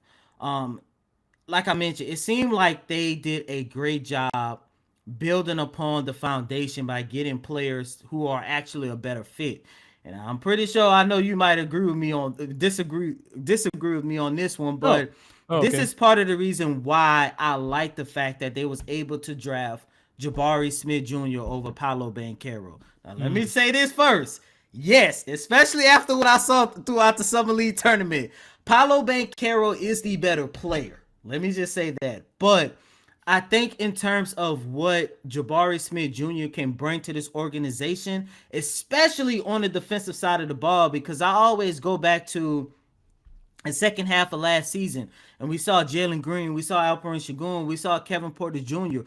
like I mentioned, it seemed like they did a great job building upon the foundation by getting players who are actually a better fit. And I'm pretty sure I know you might agree with me on disagree with me on this one, but this is part of the reason why I like the fact that they was able to draft Jabari Smith Jr. over Paolo Banchero. Now let me say this first. Yes, especially after what I saw throughout the Summer League tournament. Paolo Banchero is the better player. Let me just say that. But I think in terms of what Jabari Smith Jr. can bring to this organization, especially on the defensive side of the ball, because I always go back to the second half of last season, and we saw Jalen Green, we saw Alperen Sengun, we saw Kevin Porter Jr.,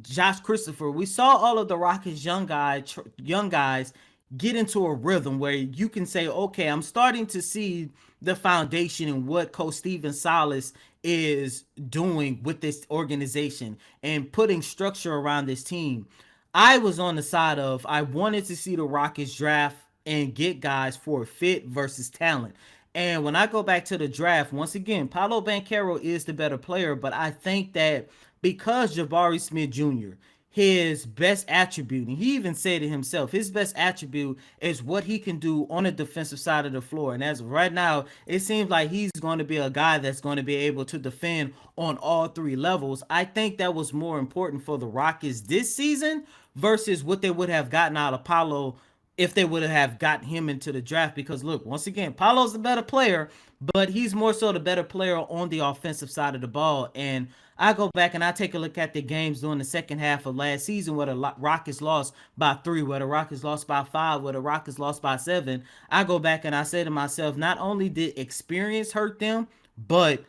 Josh Christopher, we saw all of the Rockets young guys get into a rhythm where you can say, okay, I'm starting to see the foundation and what Coach Stephen Silas is doing with this organization and putting structure around this team. I was on the side of I wanted to see the Rockets draft and get guys for fit versus talent. And when I go back to the draft, once again, Paolo Banchero is the better player, but I think that because Jabari Smith Jr., his best attribute, and he even said it himself, his best attribute is what he can do on the defensive side of the floor. And as of right now, it seems like he's going to be a guy that's going to be able to defend on all 3 levels. I think that was more important for the Rockets this season versus what they would have gotten out of Paolo if they would have gotten him into the draft. Because look, once again, Paolo's the better player, but he's more so the better player on the offensive side of the ball. And I go back and I take a look at the games during the second half of last season where the Rockets lost by 3, where the Rockets lost by 5, where the Rockets lost by 7. I go back and I say to myself, not only did experience hurt them, but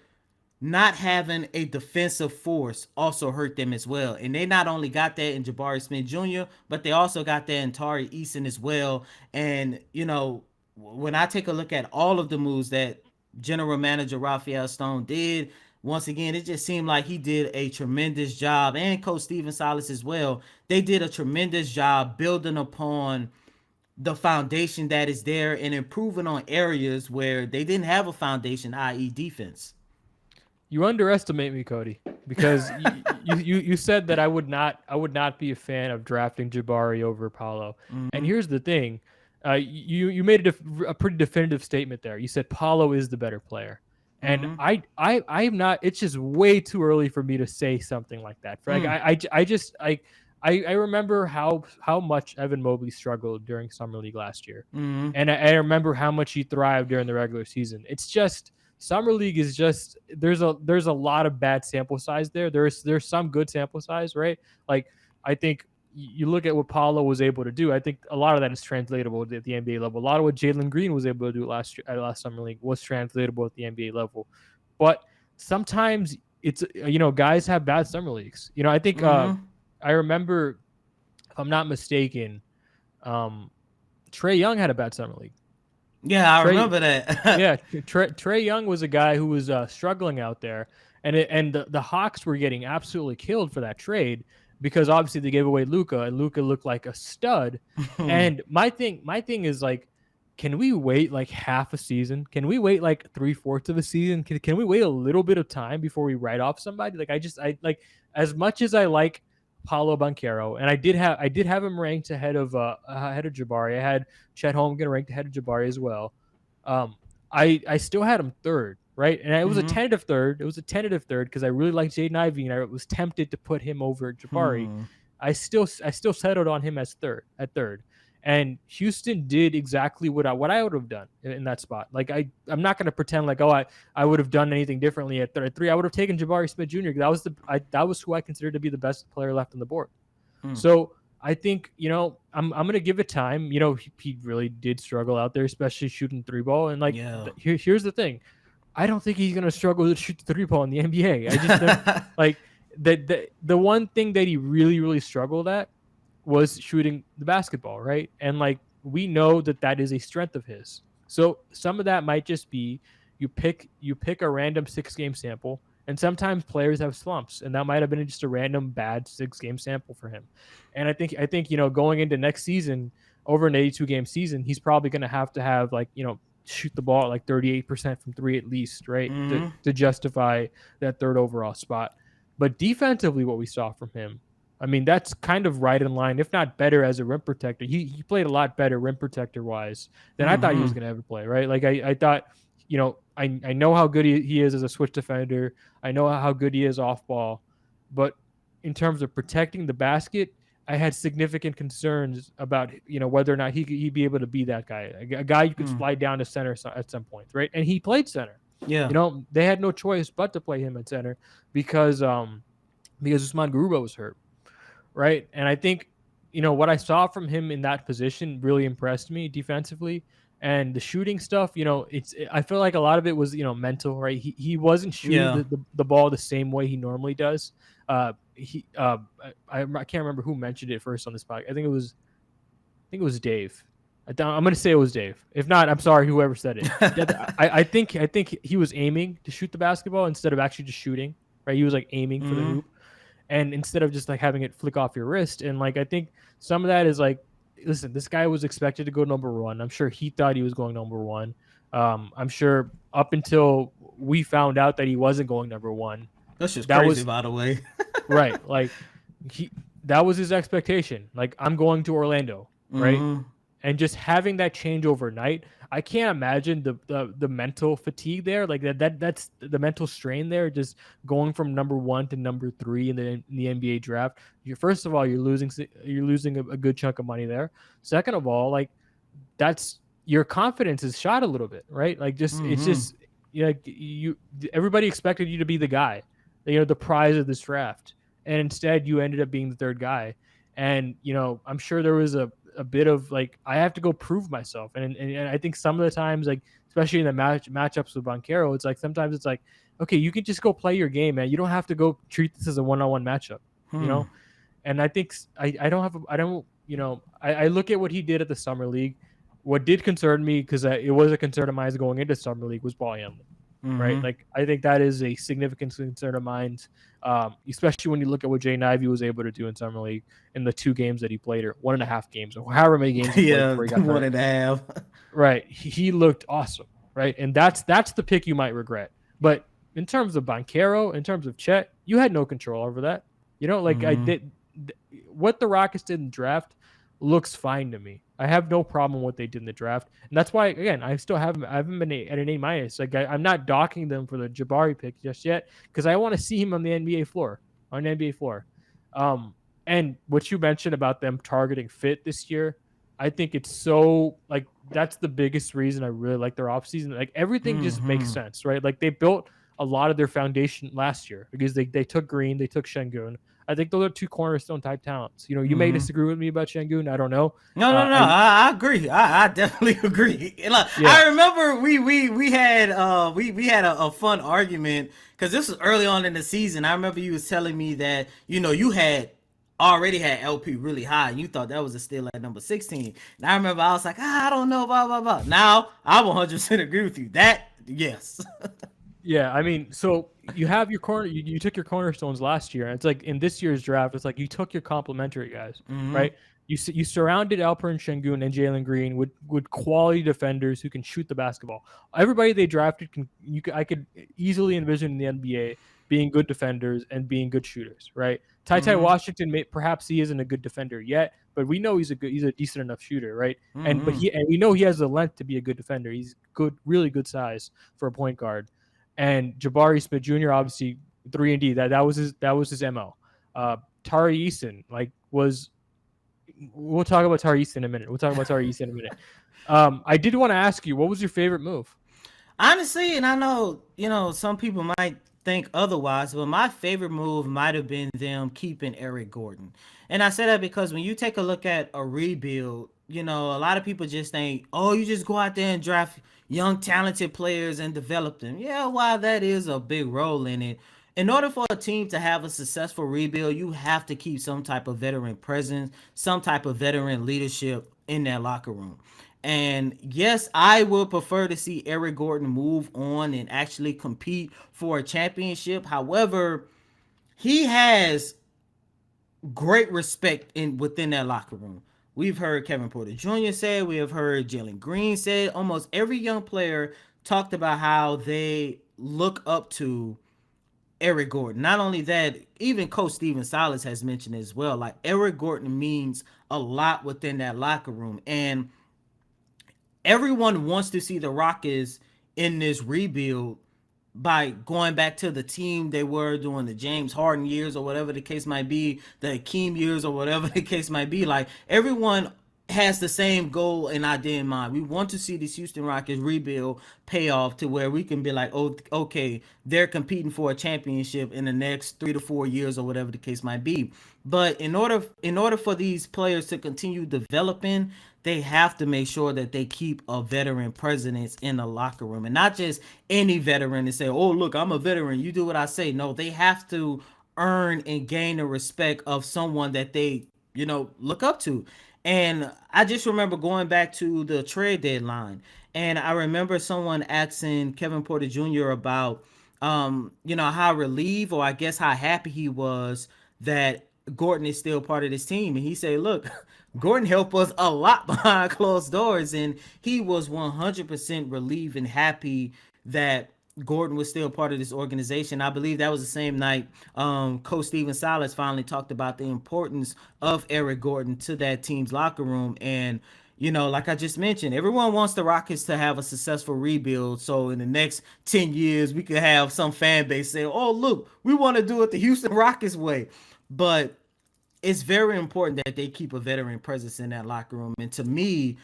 not having a defensive force also hurt them as well. And they not only got that in Jabari Smith Jr., but they also got that in Tori Eason as well. And, when I take a look at all of the moves that General Manager Raphael Stone did, once again, it just seemed like he did a tremendous job, and Coach Stephen Silas as well. They did a tremendous job building upon the foundation that is there and improving on areas where they didn't have a foundation, i.e. defense. You underestimate me, Cody, because you said that I would not be a fan of drafting Jabari over Paolo. And here's the thing. You made a pretty definitive statement there. You said Paolo is the better player. And I'm not. It's just way too early for me to say something like that. I remember how much Evan Mobley struggled during Summer League last year, and I remember how much he thrived during the regular season. It's just Summer League is just there's a lot of bad sample size there. There's some good sample size, right? Like I think you look at what Paolo was able to do. I think a lot of that is translatable at the NBA level. A lot of what Jalen Green was able to do last Summer League was translatable at the NBA level. But sometimes it's guys have bad Summer Leagues. I think I remember, if I'm not mistaken, Trae Young had a bad Summer League. Yeah, I remember that. Yeah, Trae Young was a guy who was struggling out there, and the Hawks were getting absolutely killed for that trade. Because obviously they gave away Luka, and Luka looked like a stud. And my thing is like, can we wait like half a season? Can we wait like 3/4 of a season? Can we wait a little bit of time before we write off somebody? Like I like, as much as I like Paolo Banchero, and I did have him ranked ahead of Jabari. I had Chet Holmgren ranked ahead of Jabari as well. Um, I still had him third, right? And it was a Mm-hmm. tentative third. It was a tentative third because I really liked Jaden Ivey, and I was tempted to put him over Jabari. Hmm. I still settled on him as third. And Houston did exactly what I would have done in that spot. Like I'm not going to pretend like, oh, I would have done anything differently at three. I would have taken Jabari Smith Jr. That was who I considered to be the best player left on the board. So I think, I'm going to give it time. He really did struggle out there, especially shooting three ball. And like, Yeah. here's the thing. I don't think he's going to struggle to shoot the three ball in the NBA. I just don't, like the one thing that he really, really struggled at was shooting the basketball, right? And like, we know that is a strength of his. So some of that might just be you pick a random 6-game sample, and sometimes players have slumps, and that might have been just a random bad 6-game sample for him. And I think going into next season, over an 82-game season, he's probably going to have like, shoot the ball at like 38% from three at least, right? To justify that third overall spot. But defensively, what we saw from him, I mean, that's kind of right in line, if not better, as a rim protector. He played a lot better rim protector wise than I thought he was going to ever play, right? Like I thought, I know how good he is as a switch defender. I know how good he is off ball, but in terms of protecting the basket, I had significant concerns about whether or not he'd be able to be that guy, a guy you could slide down to center at some point, right? And he played center. Yeah. They had no choice but to play him at center because Usman Garuba was hurt, right? And I think what I saw from him in that position really impressed me defensively. And the shooting stuff, I feel like a lot of it was mental, right? He wasn't shooting the ball the same way he normally does. I can't remember who mentioned it first on this podcast. I think it was Dave. I'm going to say it was Dave. If not, I'm sorry, whoever said it. I think he was aiming to shoot the basketball instead of actually just shooting, right? He was like aiming for the hoop, and instead of just like having it flick off your wrist. And like, I think some of that is like, listen, this guy was expected to go number one. I'm sure he thought he was going number one. I'm sure up until we found out that he wasn't going number one. That's just crazy, by the way. Right. Like that was his expectation. Like, I'm going to Orlando, right? And just having that change overnight, I can't imagine the mental fatigue there. Like that's the mental strain there. Just going from number one to number three in the NBA draft. First of all, you're losing a good chunk of money there. Second of all, like that's your confidence is shot a little bit, right? Like it's just everybody expected you to be the guy, the prize of this draft, and instead you ended up being the third guy. And I'm sure there was a bit of like, I have to go prove myself. And I think some of the times, like, especially in the matchups with Banchero, it's like, sometimes it's like, okay, you can just go play your game, man. You don't have to go treat this as a one-on-one matchup, And I think I look at what he did at the Summer League. What did concern me, because it was a concern of mine going into Summer League, was ball handling. Right? Like, I think that is a significant concern of mine, especially when you look at what Jaden Ivey was able to do in Summer League in the 2 games that he played, or 1.5 games, or however many games he played before he got hurt. 1.5. Right. He looked awesome, right? And that's the pick you might regret. But in terms of Banchero, in terms of Chet, you had no control over that. I did what the Rockets did in the draft looks fine to me. I have no problem with what they did in the draft. And that's why, again, I haven't been at an A-. Like, I'm not docking them for the Jabari pick just yet, because I want to see him on the NBA floor. And what you mentioned about them targeting fit this year, I think it's so, like, that's the biggest reason I really like their offseason. Like, everything just makes sense, right? Like, they built a lot of their foundation last year because they took Green, they took Şengün. I think those are 2 cornerstone type talents. You may disagree with me about Şengün. I don't know. No. I agree. I definitely agree. Look, yeah. I remember we had a fun argument, because this was early on in the season. I remember you was telling me that you had already had LP really high, and you thought that was a steal at number 16. And I remember I was like, I don't know, blah blah blah. Now I 100% agree with you. That yes. Yeah, I mean, so you have your corner. You took your cornerstones last year, and it's like in this year's draft, it's like you took your complementary guys, right? You surrounded Alperen Şengün and Jalen Green with quality defenders who can shoot the basketball. Everybody they drafted I could easily envision in the NBA being good defenders and being good shooters, right? Ty Mm-hmm. Washington, perhaps he isn't a good defender yet, but we know he's a decent enough shooter, right? And Mm-hmm. we know he has the length to be a good defender. He's good, really good size for a point guard. And Jabari Smith Jr. obviously 3-and-D. That was his MO. Tari Eason was. We'll talk about Tori Eason in a minute. I did want to ask you, what was your favorite move? Honestly, and I know, some people might think otherwise, but my favorite move might have been them keeping Eric Gordon. And I say that because when you take a look at a rebuild, a lot of people just think, oh, you just go out there and draft young, talented players and develop them. Yeah, while that is a big role in it, in order for a team to have a successful rebuild, you have to keep some type of veteran presence, some type of veteran leadership in that locker room. And yes, I would prefer to see Eric Gordon move on and actually compete for a championship. However, he has great respect within that locker room. We've heard Kevin Porter Jr. say, we have heard Jalen Green say, almost every young player talked about how they look up to Eric Gordon. Not only that, even Coach Steven Silas has mentioned as well. Like, Eric Gordon means a lot within that locker room. And everyone wants to see the Rockets in this rebuild by going back to the team they were during the James Harden years or whatever the case might be, the Hakeem years or whatever the case might be. Like, everyone has the same goal and idea in mind. We want to see this Houston Rockets rebuild pay off to where we can be like, oh, okay, they're competing for a championship in the next 3 to 4 years or whatever the case might be. But in order for these players to continue developing, they have to make sure that they keep a veteran presence in the locker room, and not just any veteran and say, oh, look, I'm a veteran, you do what I say. No, they have to earn and gain the respect of someone that they, look up to. And I just remember going back to the trade deadline, and I remember someone asking Kevin Porter Jr. about, how relieved, or I guess how happy he was that Gordon is still part of this team. And he said, look, Gordon helped us a lot behind closed doors, and he was 100% relieved and happy that Gordon was still part of this organization. I believe that was the same night Coach Steven Silas finally talked about the importance of Eric Gordon to that team's locker room. And, like I just mentioned, everyone wants the Rockets to have a successful rebuild. So in the next 10 years, we could have some fan base say, oh, look, we want to do it the Houston Rockets way. But it's very important that they keep a veteran presence in that locker room. And to me,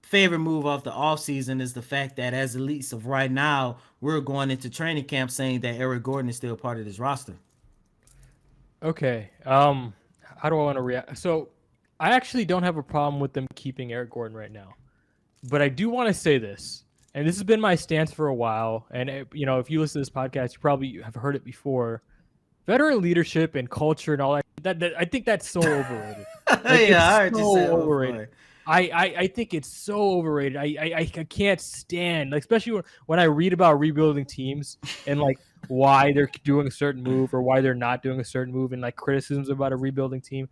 favorite move off the offseason is the fact that as elites of right now, we're going into training camp saying that Eric Gordon is still part of this roster. Okay. How do I want to react? So I actually don't have a problem with them keeping Eric Gordon right now, but I do want to say this, and this has been my stance for a while. And if you listen to this podcast, you probably have heard it before. Veteran leadership and culture and all that I think that's so overrated. Yeah, I heard so you say overrated. I think it's so overrated. I can't stand, especially when I read about rebuilding teams and why they're doing a certain move or why they're not doing a certain move, and criticisms about a rebuilding team.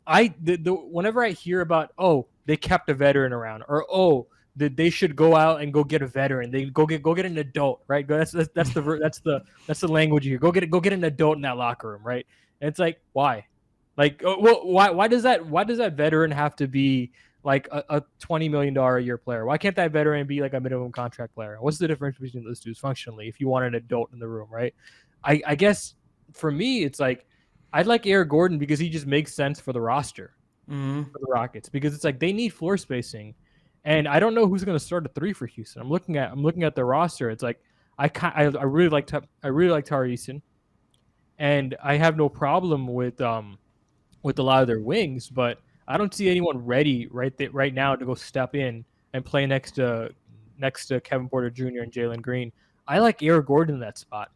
Whenever I hear about, oh, they kept a veteran around, or oh, that they should go out and go get a veteran. They go get an adult, right? That's the language here. Go get an adult in that locker room, right? And it's like, why? Why does that veteran have to be a $20 million a year player? Why can't that veteran be a minimum contract player? What's the difference between those two functionally if you want an adult in the room, right? I guess for me, it's I'd like Eric Gordon because he just makes sense for the roster, for the Rockets, because it's they need floor spacing. And I don't know who's going to start a three for Houston. I'm looking at the roster. It's I really like Tori Eason, and I have no problem with a lot of their wings, but I don't see anyone ready right now to go step in and play next to Kevin Porter Jr. and Jalen Green. I like Eric Gordon in that spot,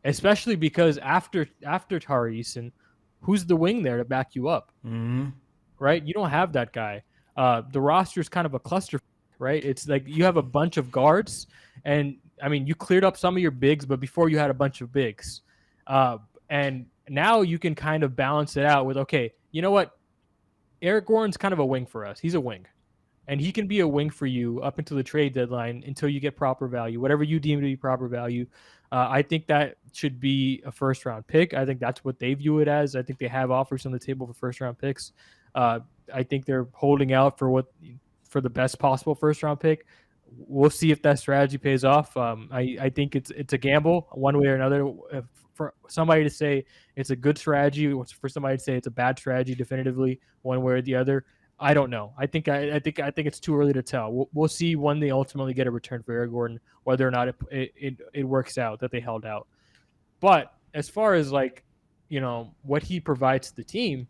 especially because after Tori Eason, who's the wing there to back you up? Mm-hmm. Right? You don't have that guy. The roster is kind of a cluster, right? It's you have a bunch of guards, and I mean, you cleared up some of your bigs, but before you had a bunch of bigs. And now you can kind of balance it out with, okay, you know what? Eric Gordon's kind of a wing for us. He's a wing. And he can be a wing for you up until the trade deadline until you get proper value, whatever you deem to be proper value. I think that should be a first round pick. I think that's what they view it as. I think they have offers on the table for first round picks. I think they're holding out for the best possible first round pick. We'll see if that strategy pays off. I think it's a gamble one way or another. For somebody to say it's a good strategy, for somebody to say it's a bad strategy, definitively one way or the other, I don't know. I think it's too early to tell. We'll see when they ultimately get a return for Eric Gordon, whether or not it works out that they held out. But as far as what he provides to the team,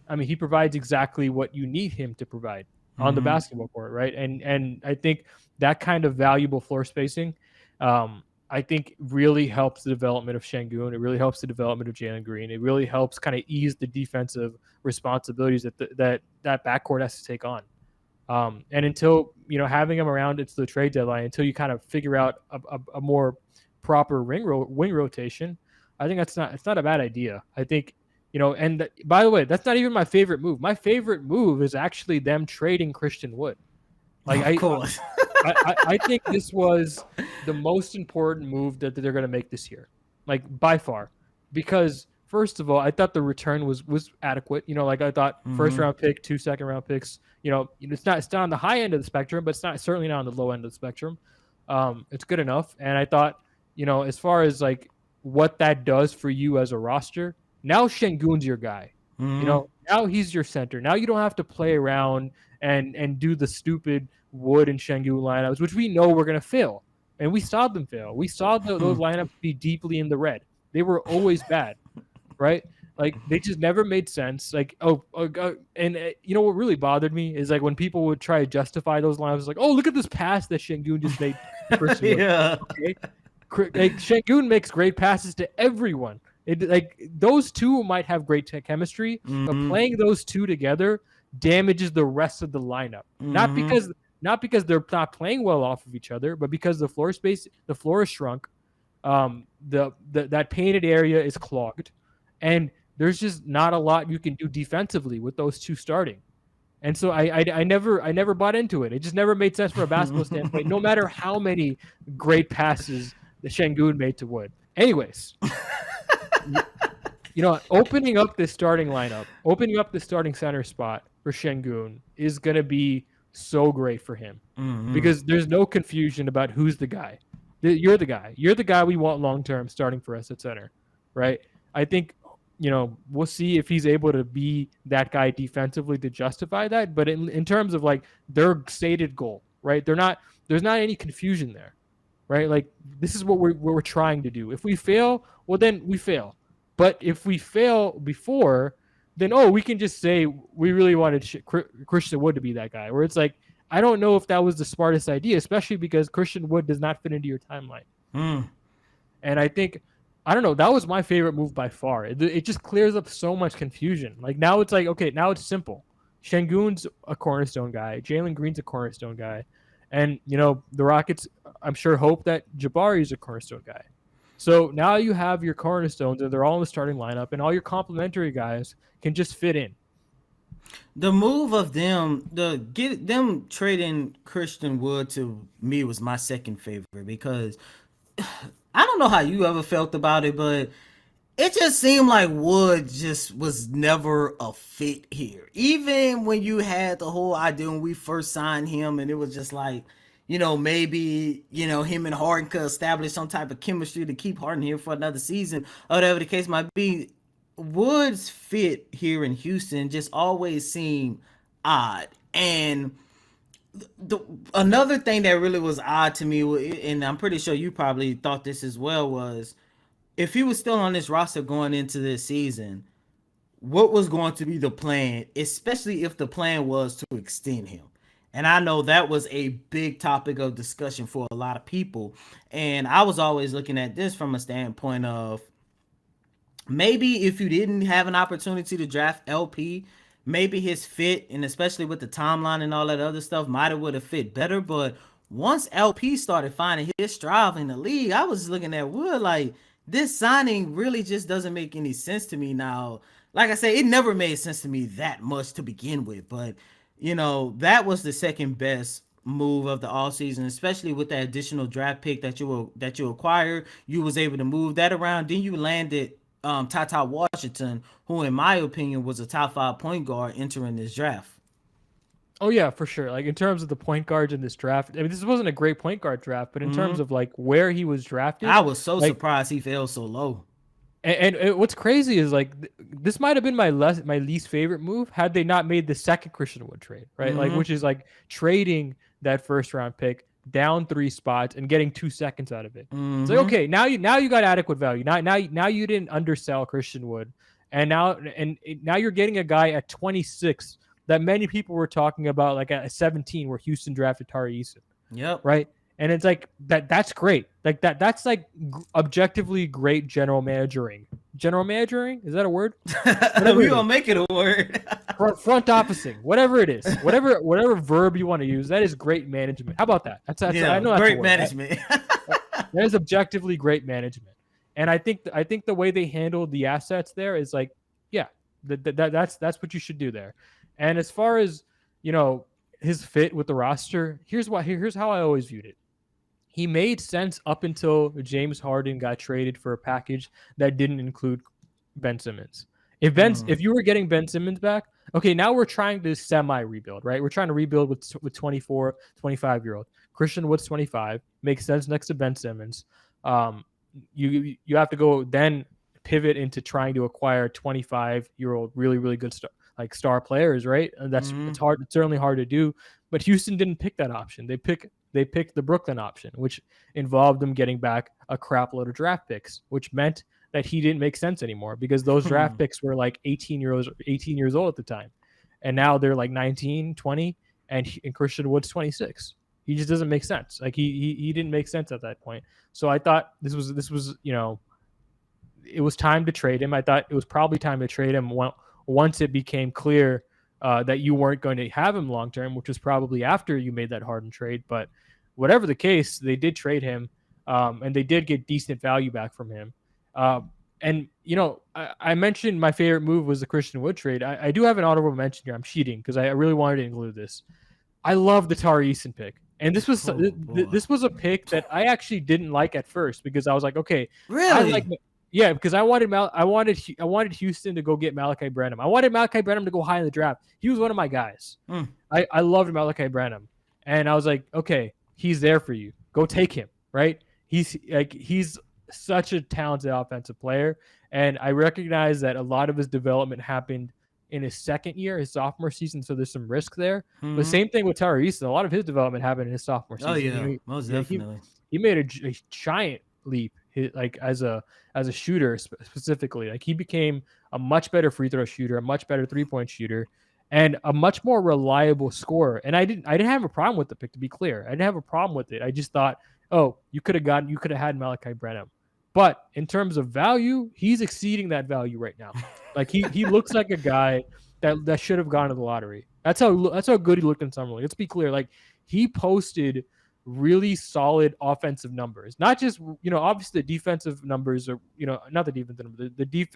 I mean, he provides exactly what you need him to provide on the basketball court, right? And I think that kind of valuable floor spacing, I think really helps the development of Şengün. It really helps the development of Jalen Green. It really helps kind of ease the defensive responsibilities that backcourt has to take on. And until, having him around, it's the trade deadline, until you kind of figure out a more proper wing rotation, I think it's not a bad idea. I think, and by the way, that's not even my favorite move. My favorite move is actually them trading Christian Wood. Of course. I think this was the most important move that they're going to make this year, by far, because first of all, I thought the return was adequate. I thought first round pick, 2 second round picks. It's not on the high end of the spectrum, but it's certainly not on the low end of the spectrum. It's good enough, and I thought, as far as what that does for you as a roster, now Şengün's your guy. Now he's your center. Now you don't have to play around and do the stupid Wood and Şengün lineups, which we know we're going to fail. And we saw them fail. We saw those lineups be deeply in the red. They were always bad, right? They just never made sense. What really bothered me is when people would try to justify those lineups, look at this pass that Şengün just made. Yeah. Okay? Şengün makes great passes to everyone. Those two might have great chemistry, but playing those two together damages the rest of the lineup. Not because they're not playing well off of each other, but because the floor is shrunk. That painted area is clogged, and there's just not a lot you can do defensively with those two starting. And so I never bought into it. It just never made sense from a basketball standpoint, no matter how many great passes the Şengün made to Wood. Anyways, opening up this starting lineup, opening up the starting center spot for Şengün is going to be so great for him because there's no confusion about who's the guy. You're the guy. You're the guy we want long-term starting for us at center, right? I think, we'll see if he's able to be that guy defensively to justify that. But in terms of their stated goal, right? There's not any confusion there, right? This is what we're trying to do. If we fail, well, then we fail. But if we fail before, then, we can just say we really wanted Christian Wood to be that guy. Where it's I don't know if that was the smartest idea, especially because Christian Wood does not fit into your timeline. And I think, I don't know, that was my favorite move by far. It just clears up so much confusion. Now it's okay, now it's simple. Şengün's a cornerstone guy. Jalen Green's a cornerstone guy. And, the Rockets, I'm sure, hope that Jabari's a cornerstone guy. So now you have your cornerstones, and they're all in the starting lineup, and all your complementary guys can just fit in. The move of them trading Christian Wood to me was my second favorite because I don't know how you ever felt about it, but it just seemed like Wood just was never a fit here. Even when you had the whole idea when we first signed him, and it was just maybe, him and Harden could establish some type of chemistry to keep Harden here for another season, or whatever the case might be. Wood's fit here in Houston just always seemed odd. And another thing that really was odd to me, and I'm pretty sure you probably thought this as well, was if he was still on this roster going into this season, what was going to be the plan, especially if the plan was to extend him. And I know that was a big topic of discussion for a lot of people. And I was always looking at this from a standpoint of maybe if you didn't have an opportunity to draft LP, maybe his fit, and especially with the timeline and all that other stuff, would have fit better. But once LP started finding his stride in the league, I was looking at Wood this signing really just doesn't make any sense to me now. like I said, it never made sense to me that much to begin with. But that was the second best move of the all season, especially with that additional draft pick that you acquired. You was able to move that around. Then you landed Tata Washington, who in my opinion was a top 5 point guard entering this draft. Oh yeah, for sure. Like in terms of the point guards in this draft, I mean, this wasn't a great point guard draft, but in terms Hmm. of like where he was drafted, I was so like, surprised he fell so low. what's crazy is like this might have been my least favorite move had they not made the second Christian Wood trade, right? Like, Hmm. which is like trading that first round pick down 3 spots and getting 2 seconds out of it. It's like, Hmm. okay, now you got adequate value. Now you didn't undersell Christian Wood, and now you're getting a guy at 26 that many people were talking about, like at 17, where Houston drafted Tori Eason, Yep. right? And it's like that's great. Like that's like objectively great general managering. General managering, is that a word? Whatever We it gonna is. make it a word. Front officing, whatever it is, whatever verb you want to use, that is great management. How about that? That's I Yeah, know that's a great word. management. That is objectively great management. And I think the way they handled the assets there is like, yeah, that's what you should do there. And as far as you know his fit with the roster, here's how I always viewed it. He made sense up until James Harden got traded for a package that didn't include Ben Simmons. If you were getting Ben Simmons back, okay, now we're trying to semi rebuild, right? We're trying to rebuild with 24, 25-year-old. Christian Wood's 25, makes sense next to Ben Simmons. Um, you have to go then pivot into trying to acquire 25-year-old really really good star players, right? And it's Hmm. hard. It's certainly hard to do. But Houston didn't pick that option. They picked the Brooklyn option, which involved them getting back a crap load of draft picks, which meant that he didn't make sense anymore because those draft picks were like 18 years old at the time. And now they're like 19, 20, and Christian Wood's 26. He just doesn't make sense. Like he didn't make sense at that point. So I thought this was it was time to trade him. I thought it was probably time to trade him once it became clear that you weren't going to have him long term, which was probably after you made that Harden trade. But whatever the case, they did trade him, and they did get decent value back from him. And I mentioned my favorite move was the Christian Wood trade. I do have an honorable mention here. I'm cheating because I really wanted to include this. I love the Tori Eason pick. And Oh boy. this was a pick that I actually didn't like at first because I was like, okay, I like Really? yeah, because I wanted Houston to go get Malachi Branham. I wanted Malachi Branham to go high in the draft. He was one of my guys. Mm. I loved Malachi Branham, and I was like, okay, he's there for you. Go take him, right? He's such a talented offensive player, and I recognize that a lot of his development happened in his second year, his sophomore season. So there's some risk there. But Hmm. same thing with Tyree Easton. A lot of his development happened in his sophomore Oh season. yeah, most Yeah, definitely. he made a giant leap, like as a shooter specifically. Like he became a much better free throw shooter, a much better 3-point shooter, and a much more reliable scorer. And I didn't have a problem with the pick, to be clear. I didn't have a problem with it. I just thought, oh, you could have had Malachi Branham. But in terms of value, he's exceeding that value right now. Like he looks like a guy that should have gone to the lottery. That's how good he looked in summer league. Let's be clear. Like he posted really solid offensive numbers. Not just obviously the defensive numbers are not the defensive numbers,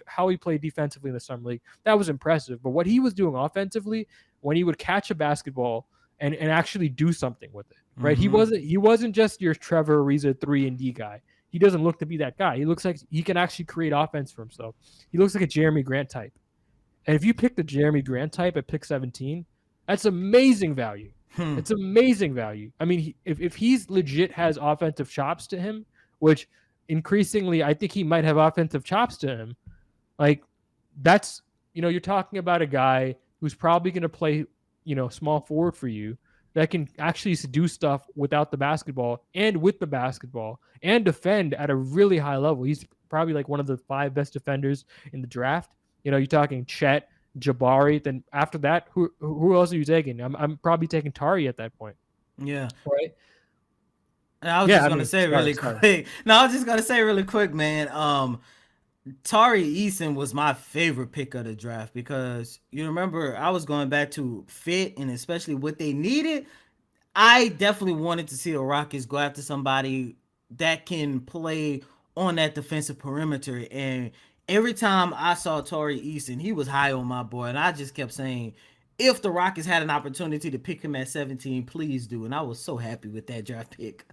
how he played defensively in the summer league, that was impressive. But what he was doing offensively, when he would catch a basketball and actually do something with it, right? He Hmm. wasn't just your Trevor Ariza 3-and-D guy. He doesn't look to be that guy. He looks like he can actually create offense for himself. He looks like a Jeremy Grant type. And if you pick the Jeremy Grant type at pick 17, that's amazing value. Hmm. It's amazing value. I mean, if he's legit has offensive chops to him, which increasingly I think he might have offensive chops to him, like that's you're talking about a guy who's probably going to play small forward for you that can actually do stuff without the basketball and with the basketball and defend at a really high level. He's probably like one of the 5 best defenders in the draft. You're talking Chet, Jabari. Then after that, who else are you taking? I'm probably taking Tari at that point, Yeah. right? And I was Yeah, just I gonna mean, say sorry, really sorry. quick. No, I was just gonna say really quick, man. Tori Eason was my favorite pick of the draft because you remember I was going back to fit and especially what they needed. I definitely wanted to see the Rockets go after somebody that can play on that defensive perimeter every time I saw Tori Eason, he was high on my boy, and I just kept saying, if the Rockets had an opportunity to pick him at 17, please do. And I was so happy with that draft pick.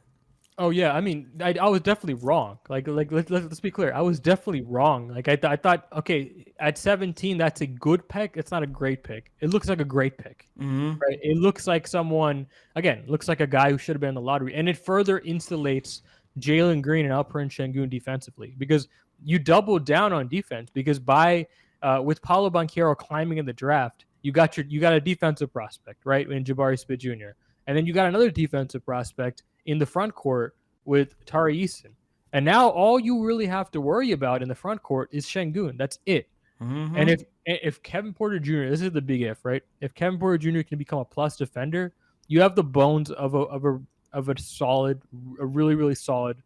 Oh yeah, I mean, I was definitely wrong. Let's be clear. I was definitely wrong. I thought, okay, at 17, that's a good pick. It's not a great pick. It looks like a great pick, Mm-hmm. right? It looks like someone, again, looks like a guy who should have been in the lottery, and it further insulates Jalen Green and Alperen Şengün defensively because you doubled down on defense because with Paulo Banchero climbing in the draft, you got a defensive prospect, right, in Jabari Smith Jr. And then you got another defensive prospect in the front court with Tori Eason. And now all you really have to worry about in the front court is Şengün. That's it. Mm-hmm. And if Kevin Porter Jr., this is the big if, right? If Kevin Porter Jr. can become a plus defender, you have the bones of a solid, a really really solid,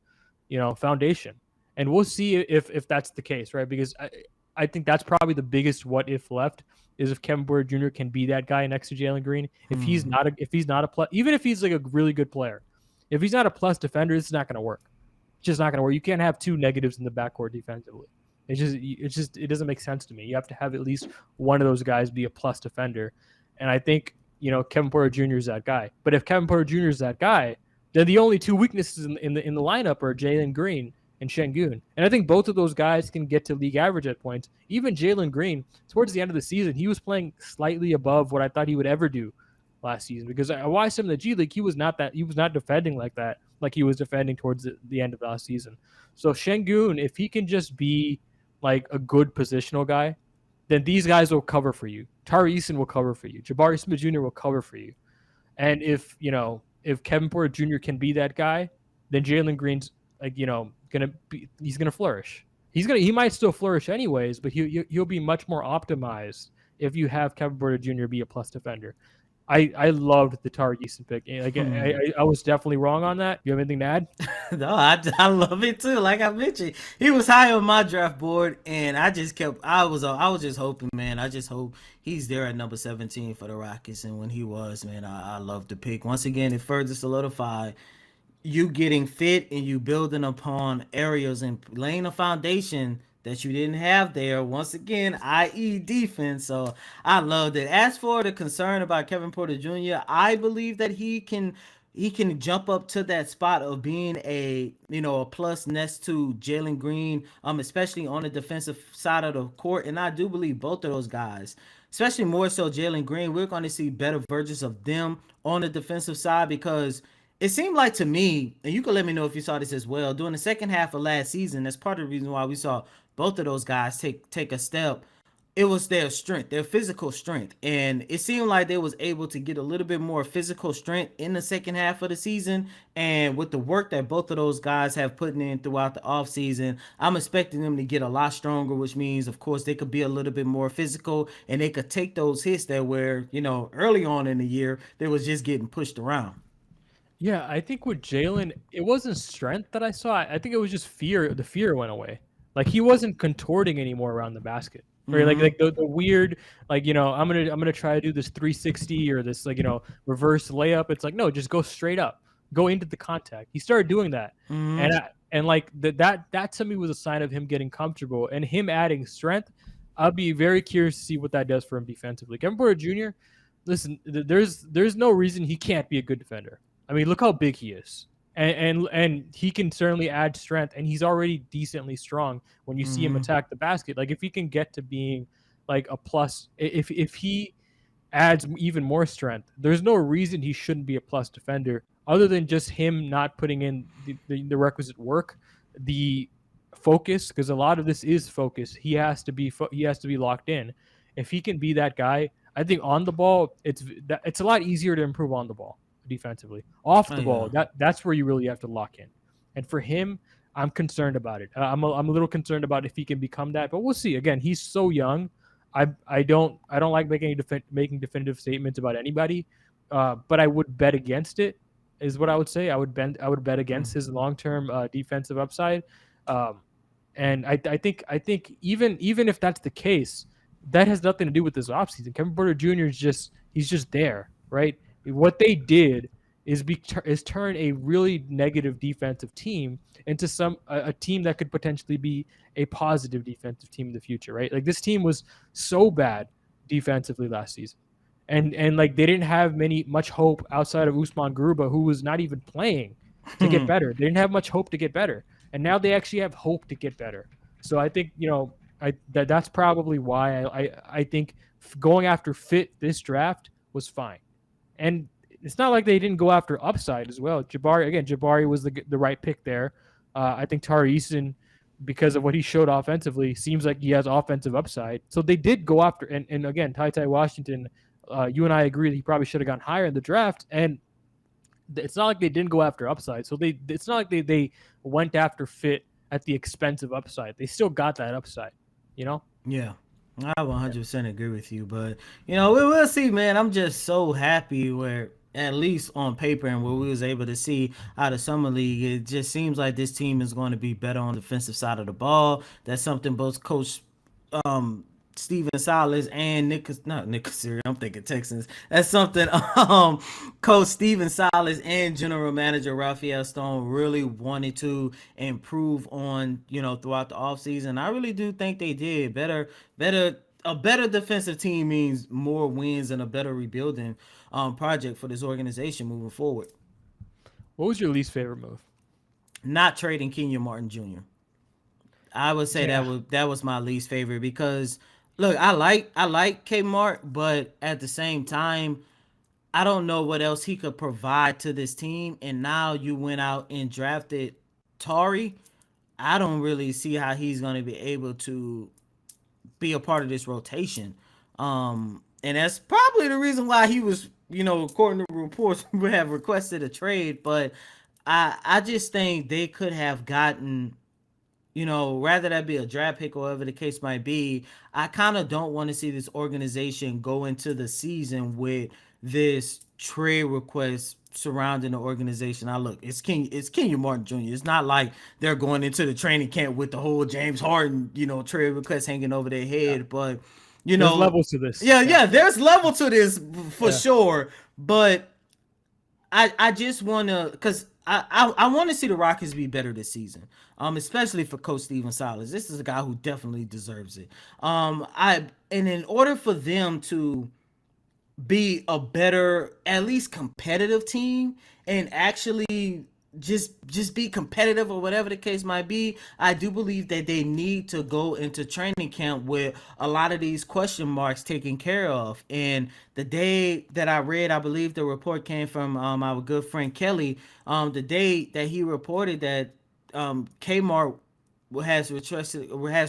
foundation. And we'll see if that's the case, right? Because I think that's probably the biggest what if left is if Kevin Porter Jr. can be that guy next to Jalen Green. If he's not a plus, even if he's like a really good player, if he's not a plus defender, it's not going to work. It's just not going to work. You can't have two negatives in the backcourt defensively. It doesn't make sense to me. You have to have at least one of those guys be a plus defender, and I think Kevin Porter Jr. is that guy. But if Kevin Porter Jr. is that guy, then the only two weaknesses in the lineup are Jalen Green and Şengün. And I think both of those guys can get to league average at points. Even Jalen Green, towards the end of the season, he was playing slightly above what I thought he would ever do last season. Because I watched him in the G League, he was not defending like that, like he was defending towards the end of last season. So Şengün, if he can just be like a good positional guy, then these guys will cover for you. Tori Eason will cover for you. Jabari Smith Jr. will cover for you. And if Kevin Porter Jr. can be that guy, then Jalen Green's he's gonna flourish. He might still flourish anyways, but he'll be much more optimized if you have Kevin Porter Jr. be a plus defender. I loved the Tori Eason pick. I was definitely wrong on that. You have anything to add? No, I love it too. Like I mentioned, he was high on my draft board, and I was just hoping, man. I just hope he's there at number 17 for the Rockets. And when he was, man, I love the pick. Once again, it further solidified you getting fit and you building upon areas and laying a foundation that you didn't have there. Once again, i.e. defense. So I loved it. As for the concern about Kevin Porter Jr., I believe that he can jump up to that spot of being a plus next to Jalen Green, especially on the defensive side of the court. And I do believe both of those guys, especially more so Jalen Green, we're going to see better versions of them on the defensive side because it seemed like to me, and you can let me know if you saw this as well, during the second half of last season, that's part of the reason why we saw both of those guys take a step. It was their strength, their physical strength. And it seemed like they was able to get a little bit more physical strength in the second half of the season. And with the work that both of those guys have put in throughout the offseason, I'm expecting them to get a lot stronger, which means, of course, they could be a little bit more physical and they could take those hits that were, early on in the year, they was just getting pushed around. Yeah, I think with Jalen, it wasn't strength that I saw. I think it was just fear. The fear went away. Like he wasn't contorting anymore around the basket. Right? Like the weird, I'm gonna try to do this 360 or this reverse layup. It's like no, just go straight up, go into the contact. He started doing that, and like that to me was a sign of him getting comfortable and him adding strength. I'll be very curious to see what that does for him defensively. Kevin Porter Jr. Listen, there's no reason he can't be a good defender. I mean, look how big he is, and he can certainly add strength, and he's already decently strong when you see him attack the basket. Like if he can get to being like a plus, if he adds even more strength, there's no reason he shouldn't be a plus defender, other than just him not putting in the requisite work, the focus, because a lot of this is focus. He has to be locked in. If he can be that guy, I think on the ball, it's a lot easier to improve on the ball. Defensively, off the ball, that's where you really have to lock in. And for him, I'm concerned about it. I'm a little concerned about if he can become that, but we'll see. Again, he's so young. I don't like making definitive statements about anybody, but I would bet against it. Is what I would say. I would bet against his long-term defensive upside. And I think even if that's the case, that has nothing to do with this offseason. Kevin Porter Jr. he's just there, right? What they did is turn a really negative defensive team into a team that could potentially be a positive defensive team in the future, right? Like this team was so bad defensively last season. And like they didn't have much hope outside of Usman Garuba, who was not even playing to get better. They didn't have much hope to get better. And now they actually have hope to get better. So I think, that's probably why I think going after fit this draft was fine. And it's not like they didn't go after upside as well. Jabari was the right pick there. I think Tori Eason, because of what he showed offensively, seems like he has offensive upside. So they did go after, and again, Ty Washington, you and I agree that he probably should have gone higher in the draft. And it's not like they didn't go after upside. So it's not like they went after fit at the expense of upside. They still got that upside, you know? Yeah. I 100% agree with you, but we'll see, man. I'm just so happy where at least on paper and what we was able to see out of summer league, it just seems like this team is going to be better on the defensive side of the ball. That's something both Coach Steven Silas and not Nick Casario, I'm thinking Texans. That's something Coach Steven Silas and General Manager Raphael Stone really wanted to improve on, throughout the offseason. I really do think they did. A better defensive team means more wins and a better rebuilding project for this organization moving forward. What was your least favorite move? Not trading Kenyon Martin Jr. I would say that was my least favorite because look, I like Kmart, but at the same time, I don't know what else he could provide to this team. And now you went out and drafted Tori. I don't really see how he's going to be able to be a part of this rotation. And that's probably the reason why he was, according to reports, would have requested a trade. But I just think they could have gotten, rather that be a draft pick or whatever the case might be. I kind of don't want to see this organization go into the season with this trade request surrounding the organization. Now, look, it's Kenyon Martin Jr. It's not like they're going into the training camp with the whole James Harden, trade request hanging over their head. But, there's levels to this. Yeah, there's level to this for sure. But I just want to, because I want to see the Rockets be better this season, especially for Coach Steven Silas. This is a guy who definitely deserves it. And in order for them to be a better, at least competitive team, and actually just be competitive or whatever the case might be, I do believe that they need to go into training camp with a lot of these question marks taken care of. And the day that I read, I believe the report came from our good friend Kelly, the day that he reported that Kmart has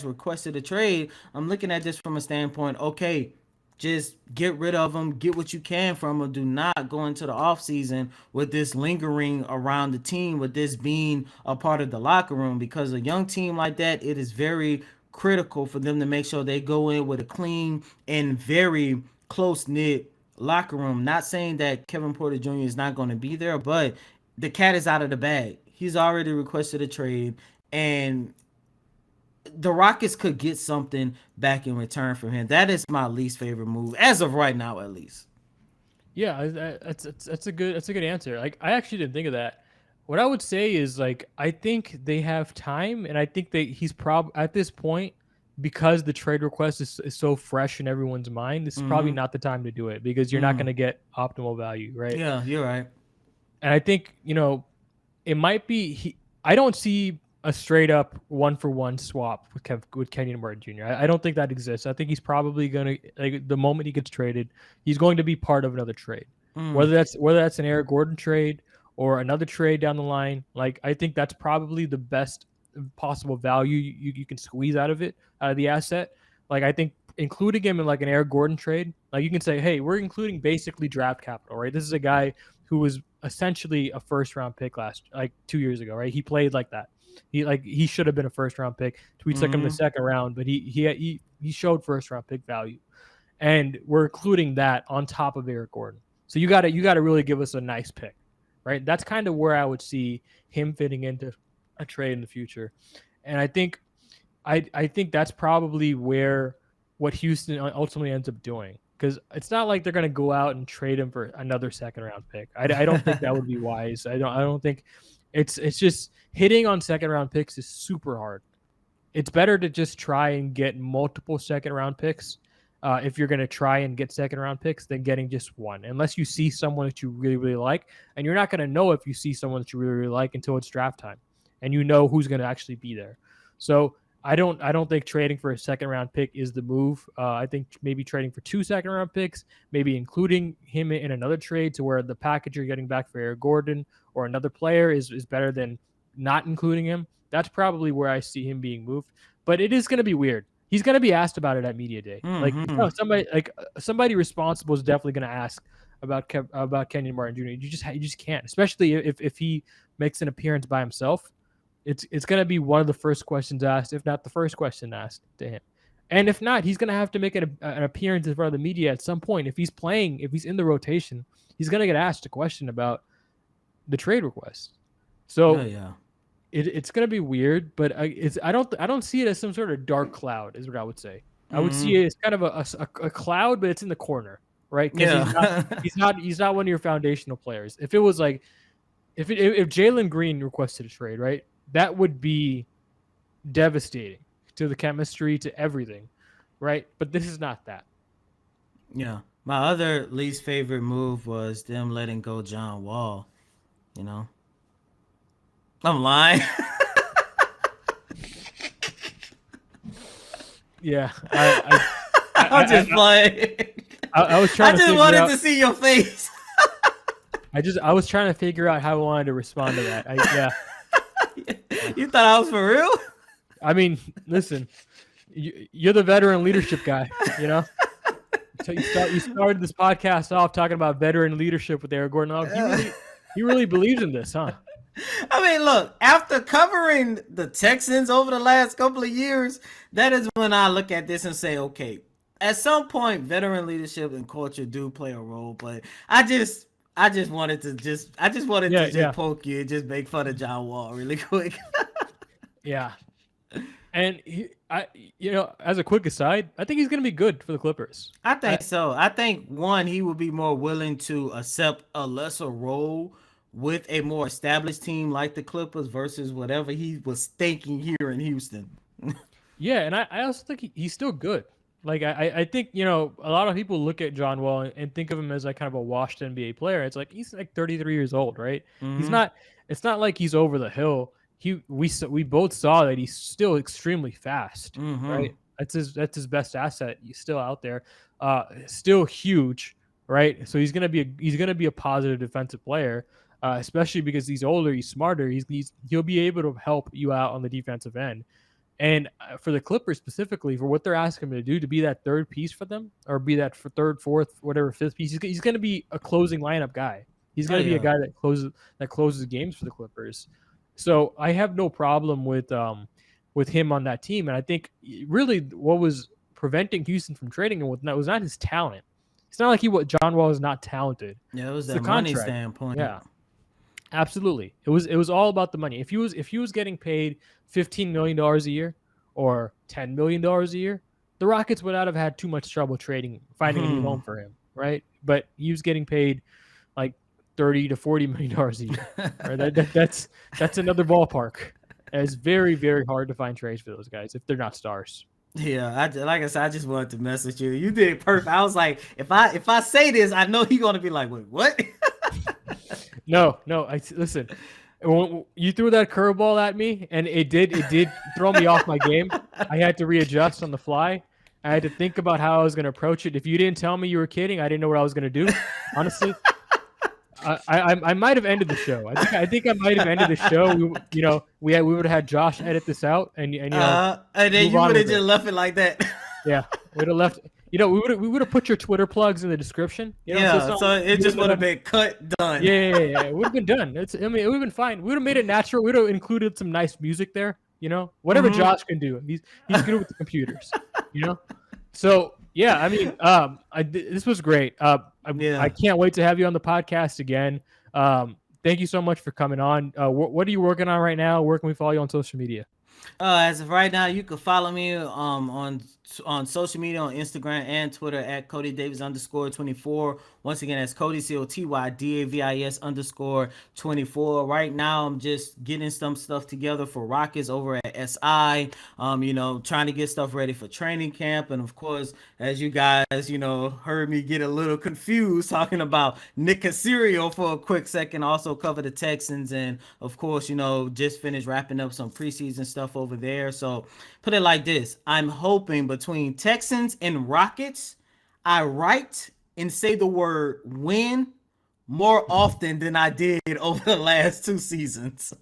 requested a trade. I'm looking at this from a standpoint, okay, just get rid of them, get what you can from them. Do not go into the offseason with this lingering around the team, with this being a part of the locker room, because a young team like that, it is very critical for them to make sure they go in with a clean and very close-knit locker room. Not saying that Kevin Porter Jr. is not going to be there, but the cat is out of the bag. He's already requested a trade, and the Rockets could get something back in return from him. That is my least favorite move as of right now, at least. Yeah, that's a good answer. Like, I actually didn't think of that. What I would say is, like, I think they have time, and I think that he's at this point, because the trade request is so fresh in everyone's mind, this is probably not the time to do it, because you're not going to get optimal value, right? Yeah, you're right. And I think, it might be I don't see a straight up 1-for-1 swap with Kenyon Martin Jr. I don't think that exists. I think he's probably going to, like, the moment he gets traded, he's going to be part of another trade. Whether that's an Eric Gordon trade or another trade down the line, like, I think that's probably the best possible value you can squeeze out of the asset. Like, I think including him in like an Eric Gordon trade, like, you can say, hey, we're including basically draft capital, right? This is a guy who was essentially a first round pick 2 years ago, right? He played like that. He should have been a first round pick. We took him in the second round, but he showed first round pick value, and we're including that on top of Eric Gordon. So you got to really give us a nice pick, right? That's kind of where I would see him fitting into a trade in the future, and I think that's probably what Houston ultimately ends up doing, because it's not like they're going to go out and trade him for another second round pick. I don't think that would be wise. I don't think it's just hitting on second round picks is super hard. It's better to just try and get multiple second round picks if you're going to try and get second round picks than getting just one, unless you see someone that you really, really like. And you're not going to know if you see someone that you really, really like until it's draft time and you know who's going to actually be there. So I don't think trading for a second round pick is the move. I think maybe trading for 2 second round picks, maybe including him in another trade to where the package you're getting back for Eric Gordon or another player is better than not including him. That's probably where I see him being moved. But it is going to be weird. He's going to be asked about it at media day. Somebody responsible is definitely going to ask about Kenyon Martin Jr. You just can't, especially if he makes an appearance by himself. It's going to be one of the first questions asked, if not the first question asked to him. And if not, he's going to have to make an appearance in front of the media at some point. If he's playing, if he's in the rotation, he's going to get asked a question about the trade request. So it's going to be weird, but I don't see it as some sort of dark cloud is what I would say. I would see it as kind of a cloud, but it's in the corner, right? Yeah. He's not one of your foundational players. If it was like, if Jalen Green requested a trade, right? That would be devastating to the chemistry, to everything, right? But this is not that. Yeah. My other least favorite move was them letting go John Wall. You know? I'm lying. Yeah. I'm just playing. I was trying I just wanted to see your face. I was trying to figure out how I wanted to respond to that. You thought I was for real? I mean, listen, you're the veteran leadership guy, you know? So you started this podcast off talking about veteran leadership with Eric Gordon. He really believes in this, huh? I mean, look, after covering the Texans over the last couple of years, that is when I look at this and say, okay, at some point, veteran leadership and culture do play a role, but I just wanted to poke you and just make fun of John Wall really quick. Yeah. And as a quick aside, I think he's going to be good for the Clippers. I think so. I think he would be more willing to accept a lesser role with a more established team like the Clippers versus whatever he was thinking here in Houston. Yeah, and I also think he's still good. Like, I think, a lot of people look at John Wall and think of him as like kind of a washed NBA player. It's like, he's like 33 years old, right? Mm-hmm. It's not like he's over the hill. We both saw that he's still extremely fast, right? That's his best asset. He's still out there, still huge, right? So he's gonna be a positive defensive player, especially because he's older, he's smarter. He'll be able to help you out on the defensive end. And for the Clippers specifically, for what they're asking him to do, to be that third piece for them, or be that for third, fourth, whatever, fifth piece, he's going to be a closing lineup guy. He's going to be a guy that closes games for the Clippers. So I have no problem with him on that team. And I think really what was preventing Houston from trading him was not his talent. It's not like John Wall is not talented. Yeah, it was the money standpoint. Yeah. Absolutely. It was all about the money. If he was getting paid $15 million a year or $10 million a year, the Rockets would not have had too much trouble finding a new home for him, right? But he was getting paid like $30 to $40 million a year. Right? That's another ballpark. And it's very, very hard to find trades for those guys if they're not stars. Yeah, like I said, I just wanted to message you. You did perfect. I was like, if I say this, I know he's gonna be like, wait, what? No. Listen, you threw that curveball at me, and it did throw me off my game. I had to readjust on the fly. I had to think about how I was going to approach it. If you didn't tell me you were kidding, I didn't know what I was going to do. Honestly, I might have ended the show. I think I might have ended the show. We would have had Josh edit this out, and then you would have just left it like that. Yeah, we'd have left. We would have put your Twitter plugs in the description. So it just would have been cut, done. Yeah. It would have been done. It would have been fine. We would have made it natural. We would have included some nice music there. Whatever Josh can do. He's good with the computers. So yeah, I mean, this was great. I can't wait to have you on the podcast again. Thank you so much for coming on. What are you working on right now? Where can we follow you on social media? As of right now, you can follow me on social media on Instagram and Twitter at Coty Davis _24. Once again, that's Coty COTY DAVIS _24. Right now, I'm just getting some stuff together for Rockets over at SI. Trying to get stuff ready for training camp, and of course, as you guys, heard me get a little confused talking about Nick Casario for a quick second. Also cover the Texans, and of course, just finished wrapping up some preseason stuff over there. So put it like this: I'm hoping between Texans and Rockets, I write and say the word win more often than I did over the last 2 seasons.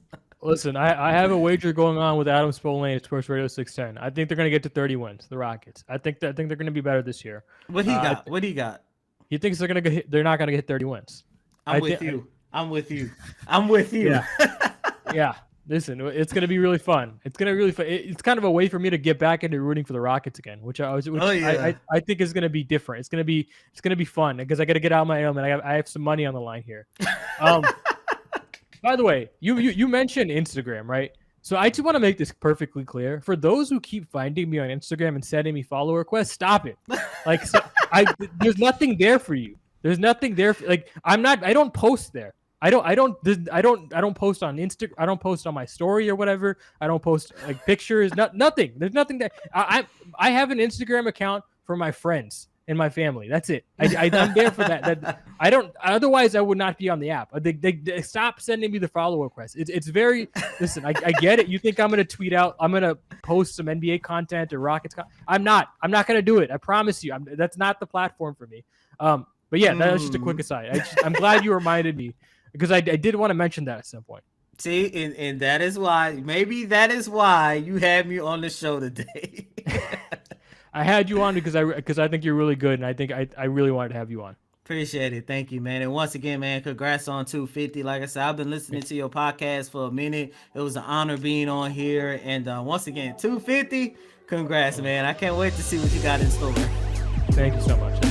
Listen, I have a wager going on with Adam Spolane at Sports Radio 610. I think they're going to get to 30 wins, the Rockets. I think they're going to be better this year. What he got? What he got? He thinks they're not going to get 30 wins. I'm with you. I'm with you. Yeah. Yeah. Listen, it's going to be really fun. It's going to be really fun. It's kind of a way for me to get back into rooting for the Rockets again, which I think is going to be different. It's going to be fun because I got to get out of my element. I have some money on the line here. By the way, you mentioned Instagram, right? So I just want to make this perfectly clear. For those who keep finding me on Instagram and sending me follow requests, stop it. There's nothing there for you. There's nothing there. I don't post there. I don't post on Insta. I don't post on my story or whatever. I don't post pictures. Nothing. There's nothing that I have an Instagram account for my friends and my family. That's it. I'm there for that. I don't. Otherwise, I would not be on the app. They stop sending me the follow requests. It's very. Listen, I get it. You think I'm gonna tweet out? I'm gonna post some NBA content or Rockets. I'm not. I'm not gonna do it. I promise you. That's not the platform for me. But yeah, that's just a quick aside. I'm glad you reminded me. Because I did want to mention that at some point. See, and that is why, you had me on the show today. I had you on because I think you're really good, and I think I really wanted to have you on. Appreciate it. Thank you, man. And once again, man, congrats on 250. Like I said, I've been listening to your podcast for a minute. It was an honor being on here. And once again, 250, congrats, man. I can't wait to see what you got in store. Thank you so much.